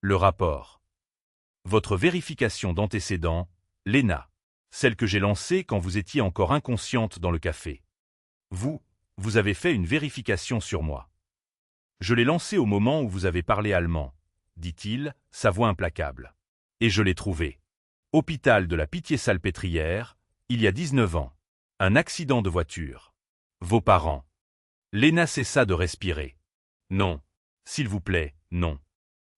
Le rapport. Votre vérification d'antécédents, Léna. Celle que j'ai lancée quand vous étiez encore inconsciente dans le café. Vous avez fait une vérification sur moi. Je l'ai lancée au moment où vous avez parlé allemand, dit-il, sa voix implacable. Et je l'ai trouvée. Hôpital de la Pitié-Salpêtrière, il y a 19 ans. Un accident de voiture. Vos parents. Léna cessa de respirer. Non. S'il vous plaît, non.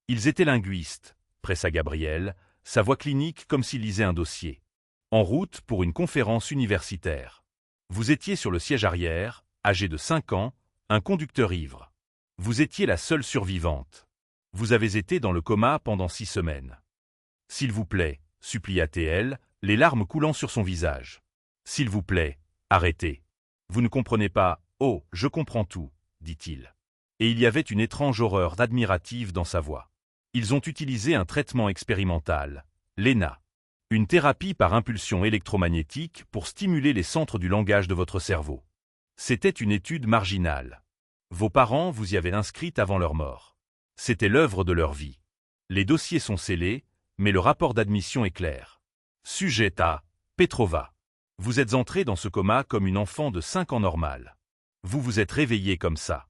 Ils étaient linguistes, pressa Gabriel, sa voix clinique comme s'il lisait un dossier. En route pour une conférence universitaire. Vous étiez sur le siège arrière, âgé de 5 ans, un conducteur ivre. Vous étiez la seule survivante. Vous avez été dans le coma pendant 6 semaines. S'il vous plaît, supplia-t-elle, les larmes coulant sur son visage. S'il vous plaît, arrêtez. Vous ne comprenez pas. Oh, je comprends tout, dit-il. Et il y avait une étrange horreur admirative dans sa voix. Ils ont utilisé un traitement expérimental, l'ENA. Une thérapie par impulsion électromagnétique pour stimuler les centres du langage de votre cerveau. C'était une étude marginale. Vos parents vous y avaient inscrite avant leur mort. C'était l'œuvre de leur vie. Les dossiers sont scellés, mais le rapport d'admission est clair. Sujet A. Petrova. Vous êtes entré dans ce coma comme une enfant de 5 ans normale. Vous vous êtes réveillé comme ça.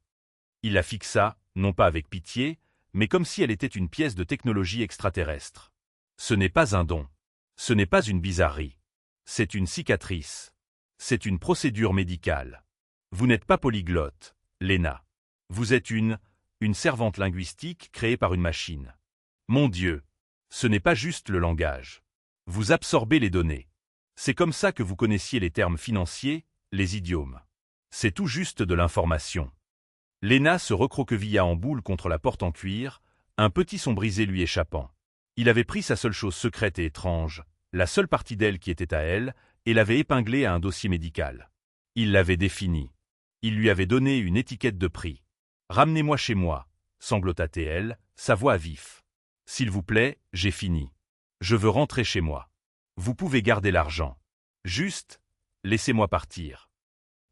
Il la fixa, non pas avec pitié, mais comme si elle était une pièce de technologie extraterrestre. Ce n'est pas un don. Ce n'est pas une bizarrerie. C'est une cicatrice. C'est une procédure médicale. Vous n'êtes pas polyglotte, Lena. Vous êtes une servante linguistique créée par une machine. Mon Dieu, ce n'est pas juste le langage. Vous absorbez les données. C'est comme ça que vous connaissiez les termes financiers, les idiomes. C'est tout juste de l'information. Lena se recroquevilla en boule contre la porte en cuir, un petit son brisé lui échappant. Il avait pris sa seule chose secrète et étrange, la seule partie d'elle qui était à elle, et l'avait épinglée à un dossier médical. Il l'avait définie. Il lui avait donné une étiquette de prix. « Ramenez-moi chez moi », sanglota-t-elle, sa voix à vif. « S'il vous plaît, j'ai fini. Je veux rentrer chez moi. Vous pouvez garder l'argent. Juste, laissez-moi partir. »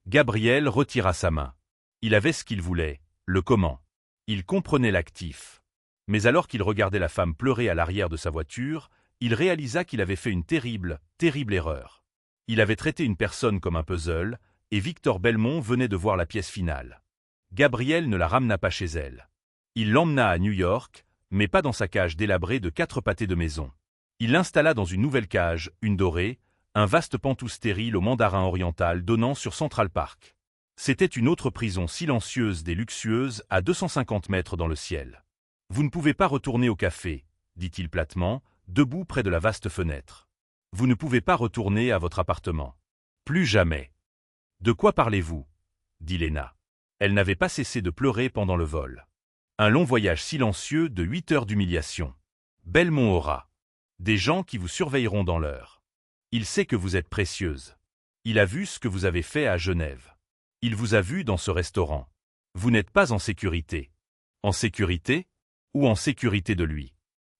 Gabriel retira sa main. Il avait ce qu'il voulait, le comment. Il comprenait l'actif. Mais alors qu'il regardait la femme pleurer à l'arrière de sa voiture, il réalisa qu'il avait fait une terrible, terrible erreur. Il avait traité une personne comme un puzzle, et Victor Belmont venait de voir la pièce finale. Gabriel ne la ramena pas chez elle. Il l'emmena à New York, mais pas dans sa cage délabrée de 4 pâtés de maison. Il l'installa dans une nouvelle cage, une dorée, un vaste pantoux stérile au mandarin oriental donnant sur Central Park. C'était une autre prison silencieuse des luxueuses à 250 mètres dans le ciel. « Vous ne pouvez pas retourner au café, » dit-il platement, debout près de la vaste fenêtre. « Vous ne pouvez pas retourner à votre appartement. Plus jamais. »« De quoi parlez-vous » dit Lena. Elle n'avait pas cessé de pleurer pendant le vol. Un long voyage silencieux de 8 heures d'humiliation. Belmont aura des gens qui vous surveilleront dans l'heure. Il sait que vous êtes précieuse. Il a vu ce que vous avez fait à Genève. Il vous a vu dans ce restaurant. Vous n'êtes pas en sécurité. En sécurité ? Ou en sécurité de lui ?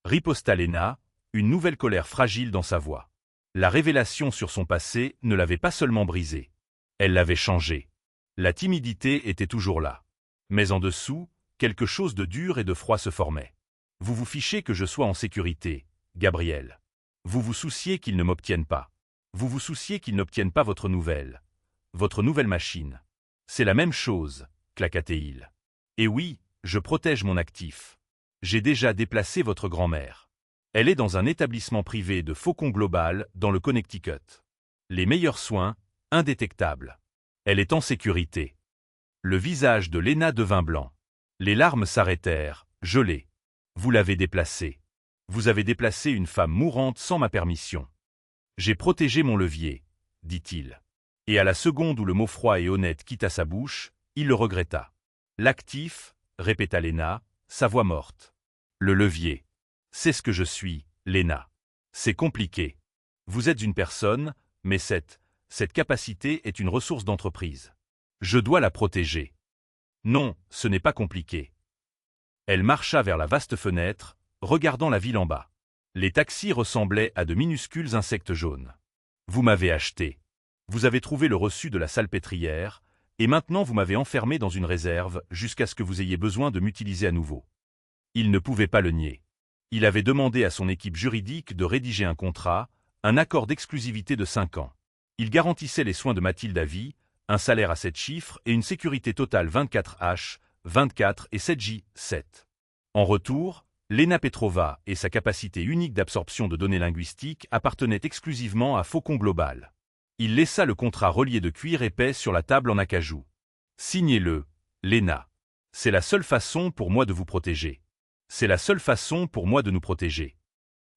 Riposta Lena, une nouvelle colère fragile dans sa voix. La révélation sur son passé ne l'avait pas seulement brisé. Elle l'avait changé. La timidité était toujours là. Mais en dessous, quelque chose de dur et de froid se formait. Vous vous fichez que je sois en sécurité, Gabriel. Vous vous souciez qu'il ne m'obtienne pas. Vous vous souciez qu'il n'obtienne pas votre nouvelle machine. C'est la même chose, claqua-t-il. Et oui, je protège mon actif. J'ai déjà déplacé votre grand-mère. Elle est dans un établissement privé de Faucon Global dans le Connecticut. Les meilleurs soins, indétectables. Elle est en sécurité. Le visage de Lena devint blanc. Les larmes s'arrêtèrent, gelées. Vous l'avez déplacée. Vous avez déplacé une femme mourante sans ma permission. J'ai protégé mon levier, dit-il. Et à la seconde où le mot froid et honnête quitta sa bouche, il le regretta. L'actif, répéta Lena, sa voix morte. Le levier. C'est ce que je suis, Lena. C'est compliqué. Vous êtes une personne, mais cette capacité est une ressource d'entreprise. Je dois la protéger. Non, ce n'est pas compliqué. Elle marcha vers la vaste fenêtre, regardant la ville en bas. Les taxis ressemblaient à de minuscules insectes jaunes. Vous m'avez acheté. Vous avez trouvé le reçu de la salpêtrière, et maintenant vous m'avez enfermé dans une réserve jusqu'à ce que vous ayez besoin de m'utiliser à nouveau. Il ne pouvait pas le nier. Il avait demandé à son équipe juridique de rédiger un contrat, un accord d'exclusivité de 5 ans. Il garantissait les soins de Mathilde à vie, un salaire à 7 chiffres et une sécurité totale 24H, 24 et 7J, 7. En retour, Lena Petrova et sa capacité unique d'absorption de données linguistiques appartenaient exclusivement à Faucon Global. Il laissa le contrat relié de cuir épais sur la table en acajou. Signez-le, Lena. C'est la seule façon pour moi de vous protéger. C'est la seule façon pour moi de nous protéger.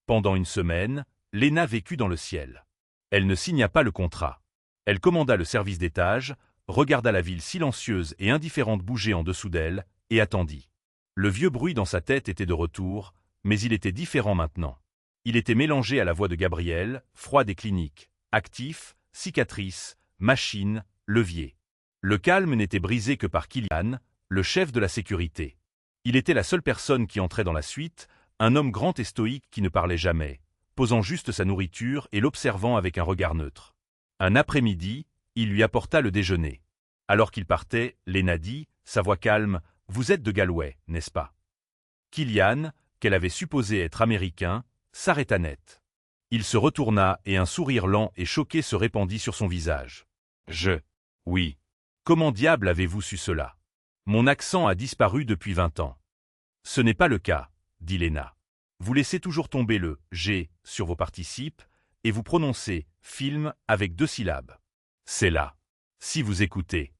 Pendant une semaine, Lena vécut dans le ciel. Elle ne signa pas le contrat. Elle commanda le service d'étage, regarda la ville silencieuse et indifférente bouger en dessous d'elle, et attendit. Le vieux bruit dans sa tête était de retour, mais il était différent maintenant. Il était mélangé à la voix de Gabriel, froide et clinique, actif, cicatrices, machines, leviers. Le calme n'était brisé que par Killian, le chef de la sécurité. Il était la seule personne qui entrait dans la suite, un homme grand et stoïque qui ne parlait jamais, posant juste sa nourriture et l'observant avec un regard neutre. Un après-midi, il lui apporta le déjeuner. Alors qu'il partait, Lena dit, sa voix calme, « Vous êtes de Galway, n'est-ce pas ?» Killian, qu'elle avait supposé être américain, s'arrêta net. Il se retourna et un sourire lent et choqué se répandit sur son visage. « Oui. Comment diable avez-vous su cela? Mon accent a disparu depuis 20 ans. » « Ce n'est pas le cas, » dit Lena. « Vous laissez toujours tomber le « G » sur vos participes et vous prononcez « film » avec 2 syllabes. C'est là. Si vous écoutez.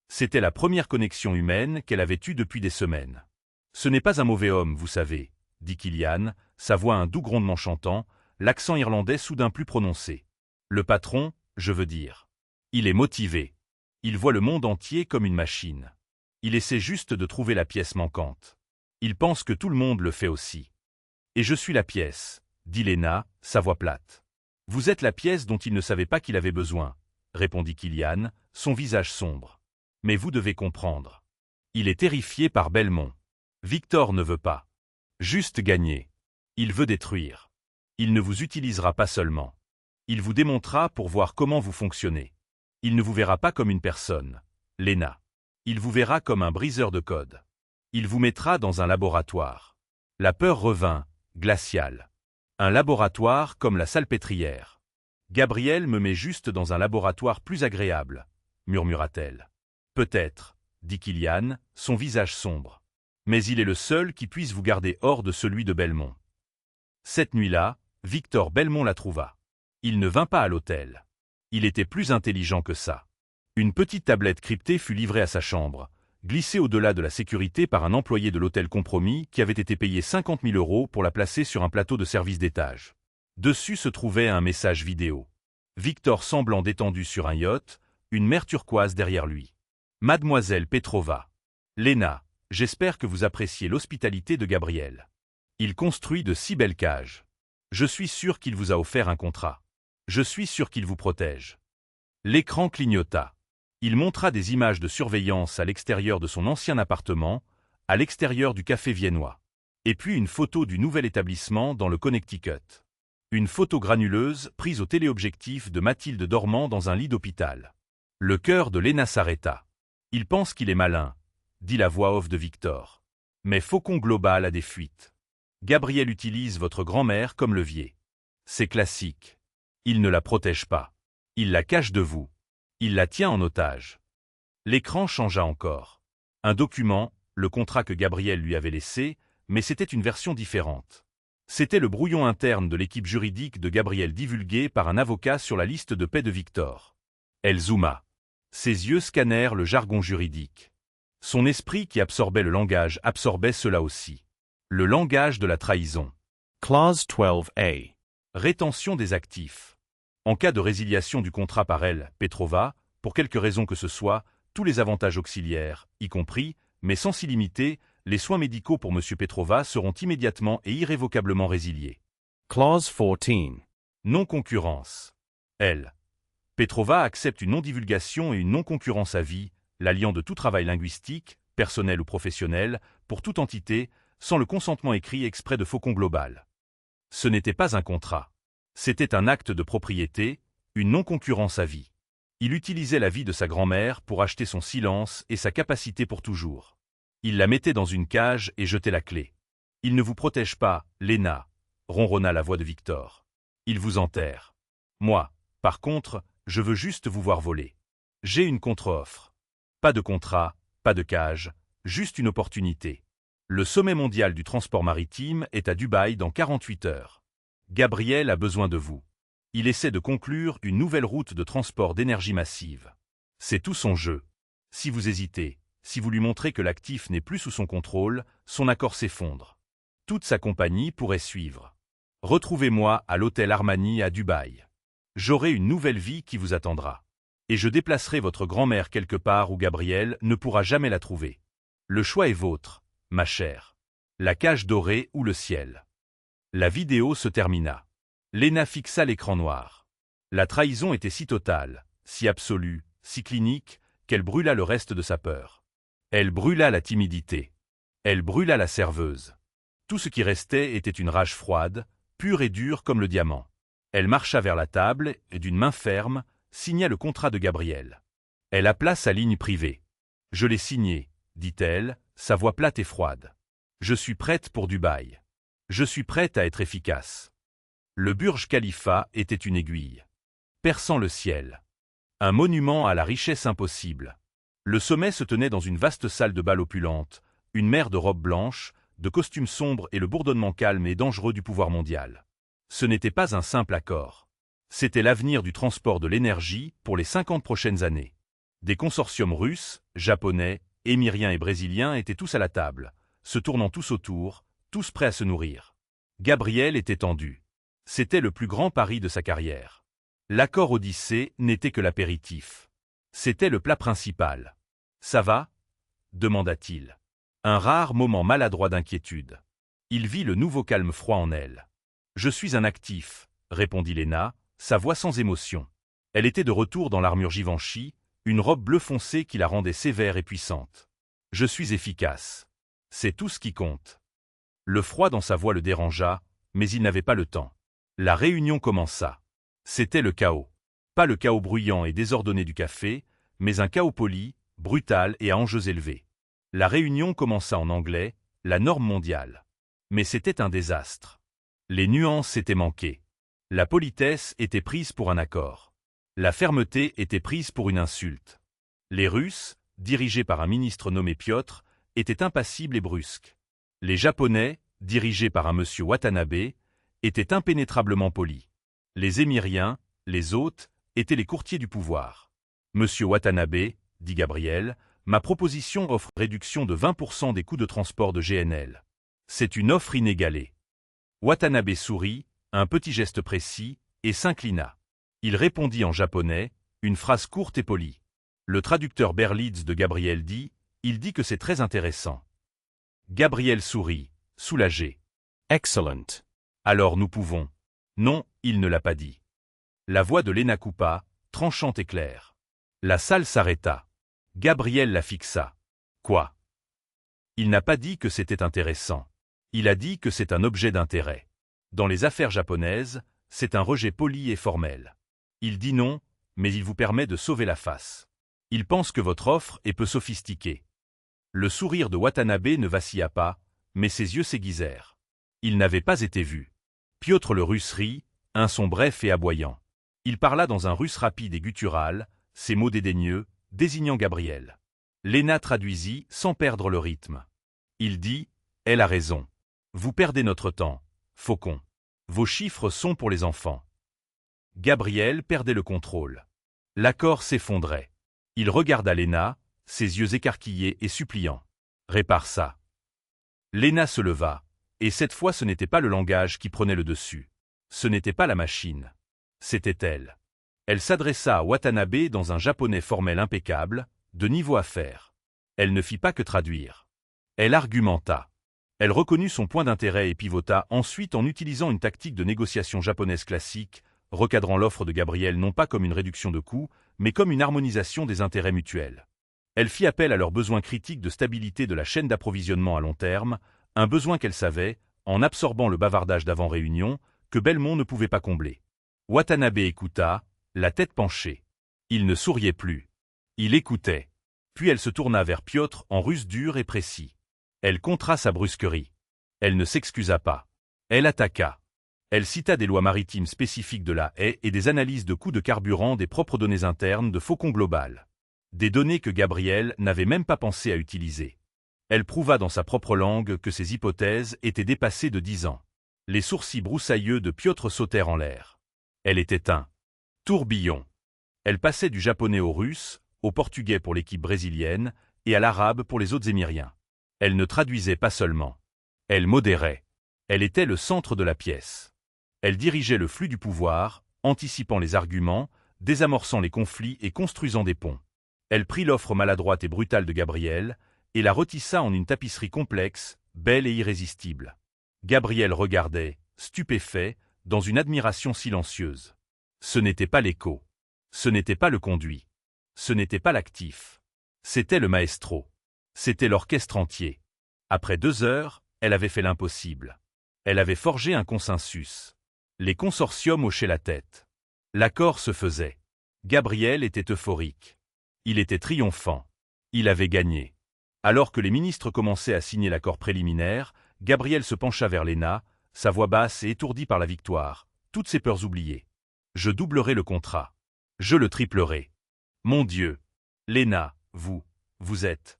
C'était la première connexion humaine qu'elle avait eue depuis des semaines. « Ce n'est pas un mauvais homme, vous savez, » dit Killian, sa voix un doux grondement chantant, l'accent irlandais soudain plus prononcé. « Le patron, je veux dire. Il est motivé. Il voit le monde entier comme une machine. Il essaie juste de trouver la pièce manquante. Il pense que tout le monde le fait aussi. Et je suis la pièce, » dit Lena, sa voix plate. « Vous êtes la pièce dont il ne savait pas qu'il avait besoin, » répondit Killian, son visage sombre. « Mais vous devez comprendre. Il est terrifié par Belmont. Victor ne veut pas juste gagner. Il veut détruire. Il ne vous utilisera pas seulement. Il vous démontrera pour voir comment vous fonctionnez. Il ne vous verra pas comme une personne, Lena. Il vous verra comme un briseur de code. Il vous mettra dans un laboratoire. » La peur revint, glaciale. Un laboratoire comme la salpêtrière. « Gabriel me met juste dans un laboratoire plus agréable, » murmura-t-elle. « Peut-être, » dit Killian, son visage sombre. « Mais il est le seul qui puisse vous garder hors de celui de Belmont. » Cette nuit-là, Victor Belmont la trouva. Il ne vint pas à l'hôtel. Il était plus intelligent que ça. Une petite tablette cryptée fut livrée à sa chambre, glissée au-delà de la sécurité par un employé de l'hôtel Compromis qui avait été payé 50 000 € pour la placer sur un plateau de service d'étage. Dessus se trouvait un message vidéo. Victor semblant détendu sur un yacht, une mer turquoise derrière lui. « Mademoiselle Petrova. Lena, j'espère que vous appréciez l'hospitalité de Gabriel. Il construit de si belles cages. Je suis sûr qu'il vous a offert un contrat. Je suis sûr qu'il vous protège. » L'écran clignota. Il montra des images de surveillance à l'extérieur de son ancien appartement, à l'extérieur du café viennois. Et puis une photo du nouvel établissement dans le Connecticut. Une photo granuleuse prise au téléobjectif de Mathilde dormant dans un lit d'hôpital. Le cœur de Lena s'arrêta. « Il pense qu'il est malin, » dit la voix off de Victor. « Mais Faucon Global a des fuites. Gabriel utilise votre grand-mère comme levier. C'est classique. Il ne la protège pas. Il la cache de vous. Il la tient en otage. » L'écran changea encore. Un document, le contrat que Gabriel lui avait laissé, mais c'était une version différente. C'était le brouillon interne de l'équipe juridique de Gabriel divulgué par un avocat sur la liste de paix de Victor. Elle zooma. Ses yeux scannèrent le jargon juridique. Son esprit qui absorbait le langage absorbait cela aussi. Le langage de la trahison. Clause 12A. Rétention des actifs. En cas de résiliation du contrat par elle, Petrova, pour quelque raison que ce soit, tous les avantages auxiliaires, y compris, mais sans s'illimiter, les soins médicaux pour M. Petrova seront immédiatement et irrévocablement résiliés. Clause 14. Non-concurrence. Elle. Petrova accepte une non-divulgation et une non-concurrence à vie, l'alliant de tout travail linguistique, personnel ou professionnel, pour toute entité, sans le consentement écrit exprès de Faucon Global. Ce n'était pas un contrat. C'était un acte de propriété, une non-concurrence à vie. Il utilisait la vie de sa grand-mère pour acheter son silence et sa capacité pour toujours. Il la mettait dans une cage et jetait la clé. « Il ne vous protège pas, Lena », ronronna la voix de Victor. « Il vous enterre. Moi, par contre, je veux juste vous voir voler. J'ai une contre-offre. Pas de contrat, pas de cage, juste une opportunité. Le sommet mondial du transport maritime est à Dubaï dans 48 heures. Gabriel a besoin de vous. Il essaie de conclure une nouvelle route de transport d'énergie massive. C'est tout son jeu. Si vous hésitez, si vous lui montrez que l'actif n'est plus sous son contrôle, son accord s'effondre. Toute sa compagnie pourrait suivre. Retrouvez-moi à l'hôtel Armani à Dubaï. J'aurai une nouvelle vie qui vous attendra. Et je déplacerai votre grand-mère quelque part où Gabriel ne pourra jamais la trouver. Le choix est vôtre, ma chère. La cage dorée ou le ciel. » La vidéo se termina. Lena fixa l'écran noir. La trahison était si totale, si absolue, si clinique, qu'elle brûla le reste de sa peur. Elle brûla la timidité. Elle brûla la serveuse. Tout ce qui restait était une rage froide, pure et dure comme le diamant. Elle marcha vers la table et d'une main ferme, signa le contrat de Gabriel. Elle appela sa ligne privée. « Je l'ai signé », dit-elle, sa voix plate et froide. « Je suis prête pour Dubaï. Je suis prête à être efficace. » Le Burj Khalifa était une aiguille, perçant le ciel. Un monument à la richesse impossible. Le sommet se tenait dans une vaste salle de bal opulente, une mer de robes blanches, de costumes sombres et le bourdonnement calme et dangereux du pouvoir mondial. Ce n'était pas un simple accord. C'était l'avenir du transport de l'énergie pour les 50 prochaines années. Des consortiums russes, japonais, émiriens et brésiliens étaient tous à la table, se tournant tous autour, tous prêts à se nourrir. Gabriel était tendu. C'était le plus grand pari de sa carrière. L'accord Odyssée n'était que l'apéritif. C'était le plat principal. « Ça va » demanda-t-il. Un rare moment maladroit d'inquiétude. Il vit le nouveau calme froid en elle. « Je suis un actif », répondit Léna, sa voix sans émotion. Elle était de retour dans l'armure Givenchy, une robe bleu foncé qui la rendait sévère et puissante. « Je suis efficace. C'est tout ce qui compte. » Le froid dans sa voix le dérangea, mais il n'avait pas le temps. La réunion commença. C'était le chaos. Pas le chaos bruyant et désordonné du café, mais un chaos poli, brutal et à enjeux élevés. La réunion commença en anglais, la norme mondiale. Mais c'était un désastre. Les nuances s'étaient manquées. La politesse était prise pour un accord. La fermeté était prise pour une insulte. Les Russes, dirigés par un ministre nommé Piotr, étaient impassibles et brusques. Les Japonais, dirigés par un monsieur Watanabe, étaient impénétrablement polis. Les Émiriens, les hôtes, étaient les courtiers du pouvoir. « Monsieur Watanabe, dit Gabriel, ma proposition offre réduction de 20% des coûts de transport de GNL. C'est une offre inégalée. » Watanabe sourit, un petit geste précis, et s'inclina. Il répondit en japonais, une phrase courte et polie. Le traducteur Berlitz de Gabriel dit « Il dit que c'est très intéressant. » Gabriel sourit, soulagé. « Excellent. » Alors nous pouvons. Non, il ne l'a pas dit. La voix de Léna coupa, tranchante et claire. La salle s'arrêta. Gabriel la fixa. Quoi? Il n'a pas dit que c'était intéressant. Il a dit que c'est un objet d'intérêt. Dans les affaires japonaises, c'est un rejet poli et formel. Il dit non, mais il vous permet de sauver la face. Il pense que votre offre est peu sophistiquée. Le sourire de Watanabe ne vacilla pas, mais ses yeux s'aiguisèrent. Il n'avait pas été vu. Piotr le Russe rit, un son bref et aboyant. Il parla dans un russe rapide et guttural, ses mots dédaigneux, désignant Gabriel. Léna traduisit sans perdre le rythme. Il dit « Elle a raison. Vous perdez notre temps, faucon. Vos chiffres sont pour les enfants. » Gabriel perdait le contrôle. L'accord s'effondrait. Il regarda Léna, ses yeux écarquillés et suppliants. « Répare ça. » Léna se leva, et cette fois ce n'était pas le langage qui prenait le dessus. Ce n'était pas la machine. C'était elle. Elle s'adressa à Watanabe dans un japonais formel impeccable, de niveau affaires. Elle ne fit pas que traduire. Elle argumenta. Elle reconnut son point d'intérêt et pivota ensuite en utilisant une tactique de négociation japonaise classique, recadrant l'offre de Gabriel non pas comme une réduction de coûts, mais comme une harmonisation des intérêts mutuels. Elle fit appel à leurs besoins critiques de stabilité de la chaîne d'approvisionnement à long terme, un besoin qu'elle savait, en absorbant le bavardage d'avant-réunion, que Belmont ne pouvait pas combler. Watanabe écouta, la tête penchée. Il ne souriait plus. Il écoutait. Puis elle se tourna vers Piotr en russe dur et précis. Elle contra sa brusquerie. Elle ne s'excusa pas. Elle attaqua. Elle cita des lois maritimes spécifiques de la haie et des analyses de coûts de carburant des propres données internes de Faucon Global. Des données que Gabriel n'avait même pas pensé à utiliser. Elle prouva dans sa propre langue que ses hypothèses étaient dépassées de 10 ans. Les sourcils broussailleux de Piotr sautèrent en l'air. Elle était un tourbillon. Elle passait du japonais au russe, au portugais pour l'équipe brésilienne et à l'arabe pour les autres émiriens. Elle ne traduisait pas seulement. Elle modérait. Elle était le centre de la pièce. Elle dirigeait le flux du pouvoir, anticipant les arguments, désamorçant les conflits et construisant des ponts. Elle prit l'offre maladroite et brutale de Gabriel et la retissa en une tapisserie complexe, belle et irrésistible. Gabriel regardait, stupéfait, dans une admiration silencieuse. Ce n'était pas l'écho. Ce n'était pas le conduit. Ce n'était pas l'actif. C'était le maestro. C'était l'orchestre entier. Après 2 heures, elle avait fait l'impossible. Elle avait forgé un consensus. Les consortiums hochaient la tête. L'accord se faisait. Gabriel était euphorique. Il était triomphant. Il avait gagné. Alors que les ministres commençaient à signer l'accord préliminaire, Gabriel se pencha vers Léna, sa voix basse et étourdie par la victoire, toutes ses peurs oubliées. Je doublerai le contrat. Je le triplerai. Mon Dieu. Léna, vous êtes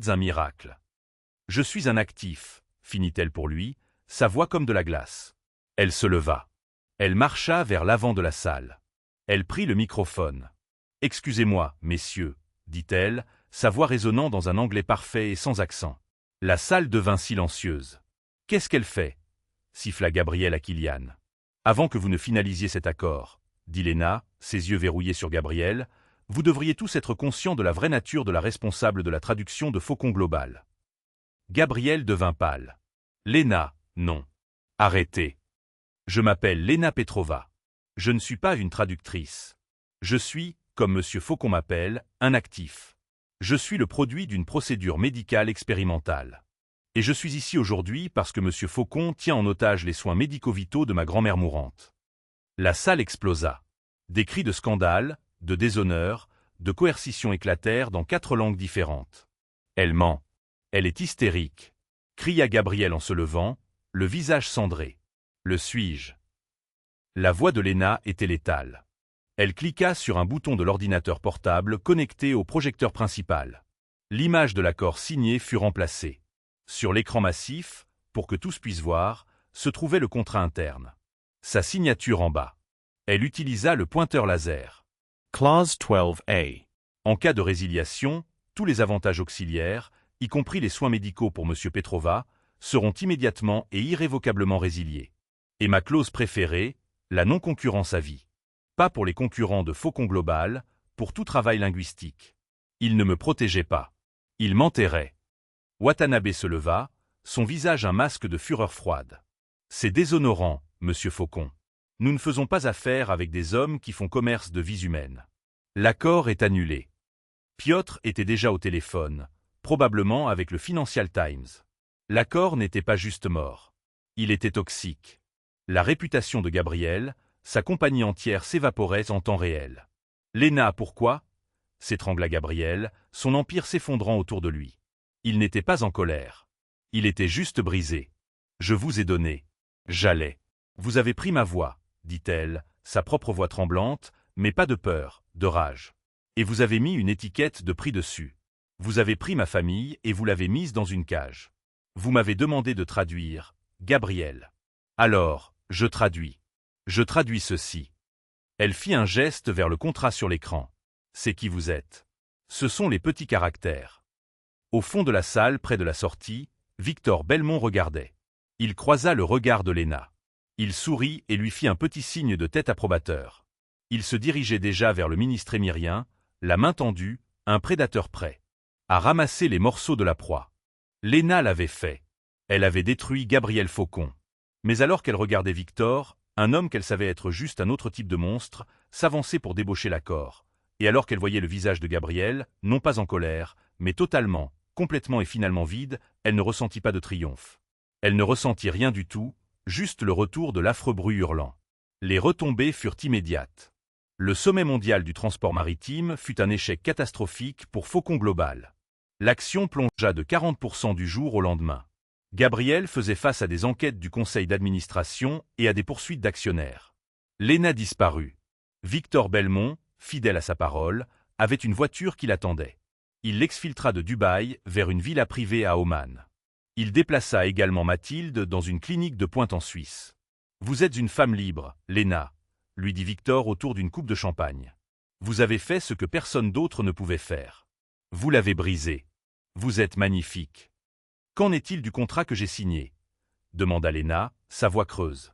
un miracle. Je suis un actif, finit-elle pour lui, sa voix comme de la glace. Elle se leva. Elle marcha vers l'avant de la salle. Elle prit le microphone. « Excusez-moi, messieurs, dit-elle, sa voix résonnant dans un anglais parfait et sans accent. La salle devint silencieuse. « Qu'est-ce qu'elle fait » siffla Gabriel à Kylian. « Avant que vous ne finalisiez cet accord, dit Léna, ses yeux verrouillés sur Gabriel, vous devriez tous être conscients de la vraie nature de la responsable de la traduction de Faucon Global. » Gabriel devint pâle. « Léna, non. Arrêtez. Je m'appelle Léna Petrova. Je ne suis pas une traductrice. Je suis, comme M. Faucon m'appelle, un actif. Je suis le produit d'une procédure médicale expérimentale. Et je suis ici aujourd'hui parce que M. Faucon tient en otage les soins médico-vitaux de ma grand-mère mourante. » La salle explosa. Des cris de scandale, de déshonneur, de coercition éclatèrent dans 4 langues différentes. « Elle ment. Elle est hystérique !» cria Gabriel en se levant, le visage cendré. « Le suis-je » La voix de Léna était létale. Elle cliqua sur un bouton de l'ordinateur portable connecté au projecteur principal. L'image de l'accord signé fut remplacée. Sur l'écran massif, pour que tous puissent voir, se trouvait le contrat interne. Sa signature en bas. Elle utilisa le pointeur laser. Clause 12A. En cas de résiliation, tous les avantages auxiliaires, y compris les soins médicaux pour M. Petrova, seront immédiatement et irrévocablement résiliés. Et ma clause préférée, la non-concurrence à vie. Pas pour les concurrents de Faucon Global, pour tout travail linguistique. Ils ne me protégeaient pas. Ils m'enterraient. Watanabe se leva, son visage un masque de fureur froide. C'est déshonorant, Monsieur Faucon. Nous ne faisons pas affaire avec des hommes qui font commerce de vies humaines. L'accord est annulé. Piotr était déjà au téléphone, probablement avec le Financial Times. L'accord n'était pas juste mort. Il était toxique. La réputation de Gabriel, sa compagnie entière s'évaporait en temps réel. Léna, pourquoi ? S'étrangla Gabriel, son empire s'effondrant autour de lui. Il n'était pas en colère. Il était juste brisé. Je vous ai donné. J'allais. Vous avez pris ma voix, dit-elle, sa propre voix tremblante, mais pas de peur, de rage. Et vous avez mis une étiquette de prix dessus. Vous avez pris ma famille et vous l'avez mise dans une cage. Vous m'avez demandé de traduire, Gabriel. Alors, je traduis. Je traduis ceci. Elle fit un geste vers le contrat sur l'écran. C'est qui vous êtes. Ce sont les petits caractères. Au fond de la salle, près de la sortie, Victor Belmont regardait. Il croisa le regard de Léna. Il sourit et lui fit un petit signe de tête approbateur. Il se dirigeait déjà vers le ministre émirien, la main tendue, un prédateur prêt à ramasser les morceaux de la proie. Léna l'avait fait. Elle avait détruit Gabriel Faucon. Mais alors qu'elle regardait Victor, un homme qu'elle savait être juste un autre type de monstre, s'avançait pour débaucher l'accord. Et alors qu'elle voyait le visage de Gabriel, non pas en colère, mais totalement, complètement et finalement vide, elle ne ressentit pas de triomphe. Elle ne ressentit rien du tout, juste le retour de l'affreux bruit hurlant. Les retombées furent immédiates. Le sommet mondial du transport maritime fut un échec catastrophique pour Faucon Global. L'action plongea de 40% du jour au lendemain. Gabriel faisait face à des enquêtes du conseil d'administration et à des poursuites d'actionnaires. Léna disparut. Victor Belmont, fidèle à sa parole, avait une voiture qui l'attendait. Il l'exfiltra de Dubaï vers une villa privée à Oman. Il déplaça également Mathilde dans une clinique de pointe en Suisse. « Vous êtes une femme libre, Léna », lui dit Victor autour d'une coupe de champagne. « Vous avez fait ce que personne d'autre ne pouvait faire. Vous l'avez brisé. Vous êtes magnifique. » « Qu'en est-il du contrat que j'ai signé ?» demanda Léna, sa voix creuse.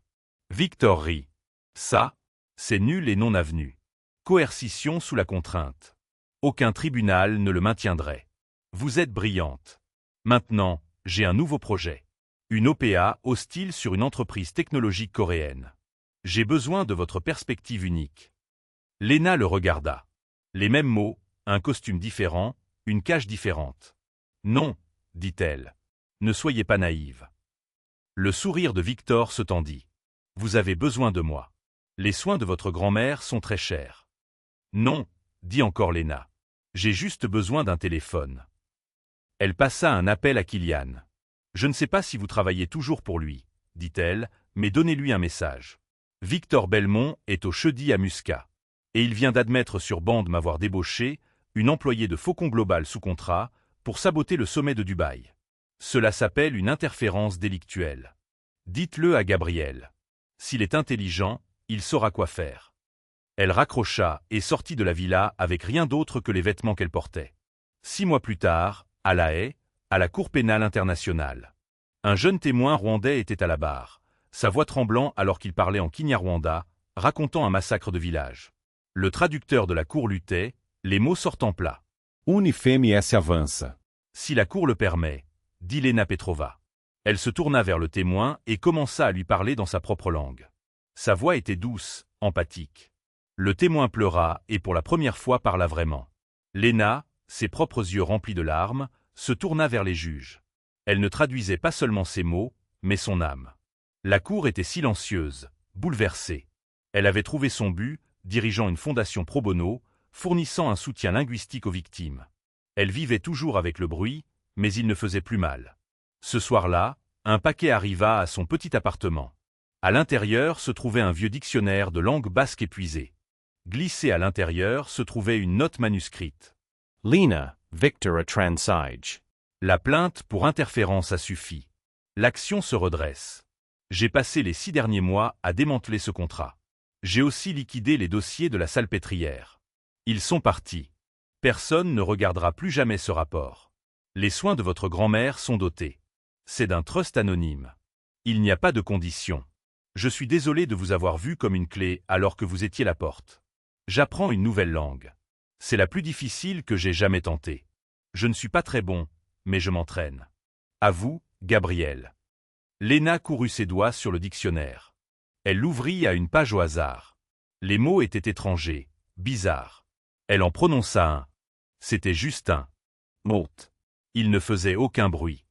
Victor rit. « Ça, c'est nul et non avenu. Coercition sous la contrainte. Aucun tribunal ne le maintiendrait. Vous êtes brillante. Maintenant, j'ai un nouveau projet. Une OPA hostile sur une entreprise technologique coréenne. J'ai besoin de votre perspective unique. Léna le regarda. Les mêmes mots, un costume différent, une cage différente. Non, dit-elle. Ne soyez pas naïve. Le sourire de Victor se tendit. Vous avez besoin de moi. Les soins de votre grand-mère sont très chers. Non, dit encore Léna. J'ai juste besoin d'un téléphone. Elle passa un appel à Kylian. Je ne sais pas si vous travaillez toujours pour lui, dit-elle, mais donnez-lui un message. Victor Belmont est au Cheddi à Muscat. Et il vient d'admettre sur bande m'avoir débauché, une employée de Faucon Global sous contrat, pour saboter le sommet de Dubaï. Cela s'appelle une interférence délictuelle. Dites-le à Gabriel. S'il est intelligent, il saura quoi faire. Elle raccrocha et sortit de la villa avec rien d'autre que les vêtements qu'elle portait. 6 mois plus tard, à La Haye, à la Cour pénale internationale. Un jeune témoin rwandais était à la barre, sa voix tremblant alors qu'il parlait en Kinyarwanda, racontant un massacre de village. Le traducteur de la cour luttait, les mots sortant plats. Unifems avança. Si la cour le permet, dit Léna Petrova. Elle se tourna vers le témoin et commença à lui parler dans sa propre langue. Sa voix était douce, empathique. Le témoin pleura et pour la première fois parla vraiment. Léna, ses propres yeux remplis de larmes, se tourna vers les juges. Elle ne traduisait pas seulement ses mots, mais son âme. La cour était silencieuse, bouleversée. Elle avait trouvé son but, dirigeant une fondation pro bono, fournissant un soutien linguistique aux victimes. Elle vivait toujours avec le bruit, mais il ne faisait plus mal. Ce soir-là, un paquet arriva à son petit appartement. À l'intérieur se trouvait un vieux dictionnaire de langue basque épuisé. Glissé à l'intérieur se trouvait une note manuscrite. Lena, Victor a Transige. La plainte pour interférence a suffi. L'action se redresse. J'ai passé les 6 derniers mois à démanteler ce contrat. J'ai aussi liquidé les dossiers de la salpêtrière. Ils sont partis. Personne ne regardera plus jamais ce rapport. Les soins de votre grand-mère sont dotés. C'est d'un trust anonyme. Il n'y a pas de conditions. Je suis désolé de vous avoir vu comme une clé alors que vous étiez la porte. J'apprends une nouvelle langue. C'est la plus difficile que j'ai jamais tentée. Je ne suis pas très bon, mais je m'entraîne. À vous, Gabriel. Léna courut ses doigts sur le dictionnaire. Elle l'ouvrit à une page au hasard. Les mots étaient étrangers, bizarres. Elle en prononça un. C'était juste un mot. Il ne faisait aucun bruit.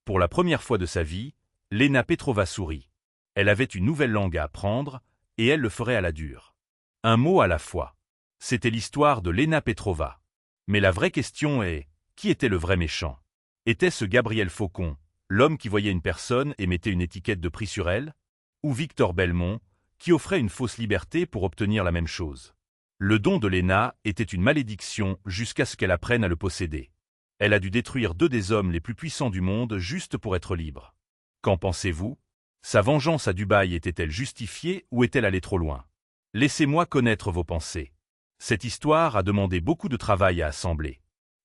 Pour la première fois de sa vie, Léna Petrova sourit. Elle avait une nouvelle langue à apprendre, et elle le ferait à la dure. Un mot à la fois. C'était l'histoire de Léna Petrova. Mais la vraie question est, qui était le vrai méchant? Était-ce Gabriel Faucon, l'homme qui voyait une personne et mettait une étiquette de prix sur elle? Ou Victor Belmont, qui offrait une fausse liberté pour obtenir la même chose? Le don de Léna était une malédiction jusqu'à ce qu'elle apprenne à le posséder. Elle a dû détruire 2 des hommes les plus puissants du monde juste pour être libre. Qu'en pensez-vous? Sa vengeance à Dubaï était-elle justifiée ou est-elle allée trop loin? Laissez-moi connaître vos pensées. Cette histoire a demandé beaucoup de travail à assembler.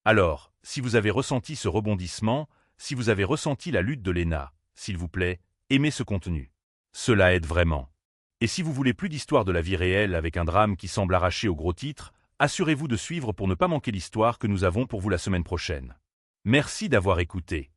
Alors, si vous avez ressenti ce rebondissement, si vous avez ressenti la lutte de Léna, s'il vous plaît, aimez ce contenu. Cela aide vraiment. Et si vous voulez plus d'histoire de la vie réelle avec un drame qui semble arraché au gros titre, assurez-vous de suivre pour ne pas manquer l'histoire que nous avons pour vous la semaine prochaine. Merci d'avoir écouté.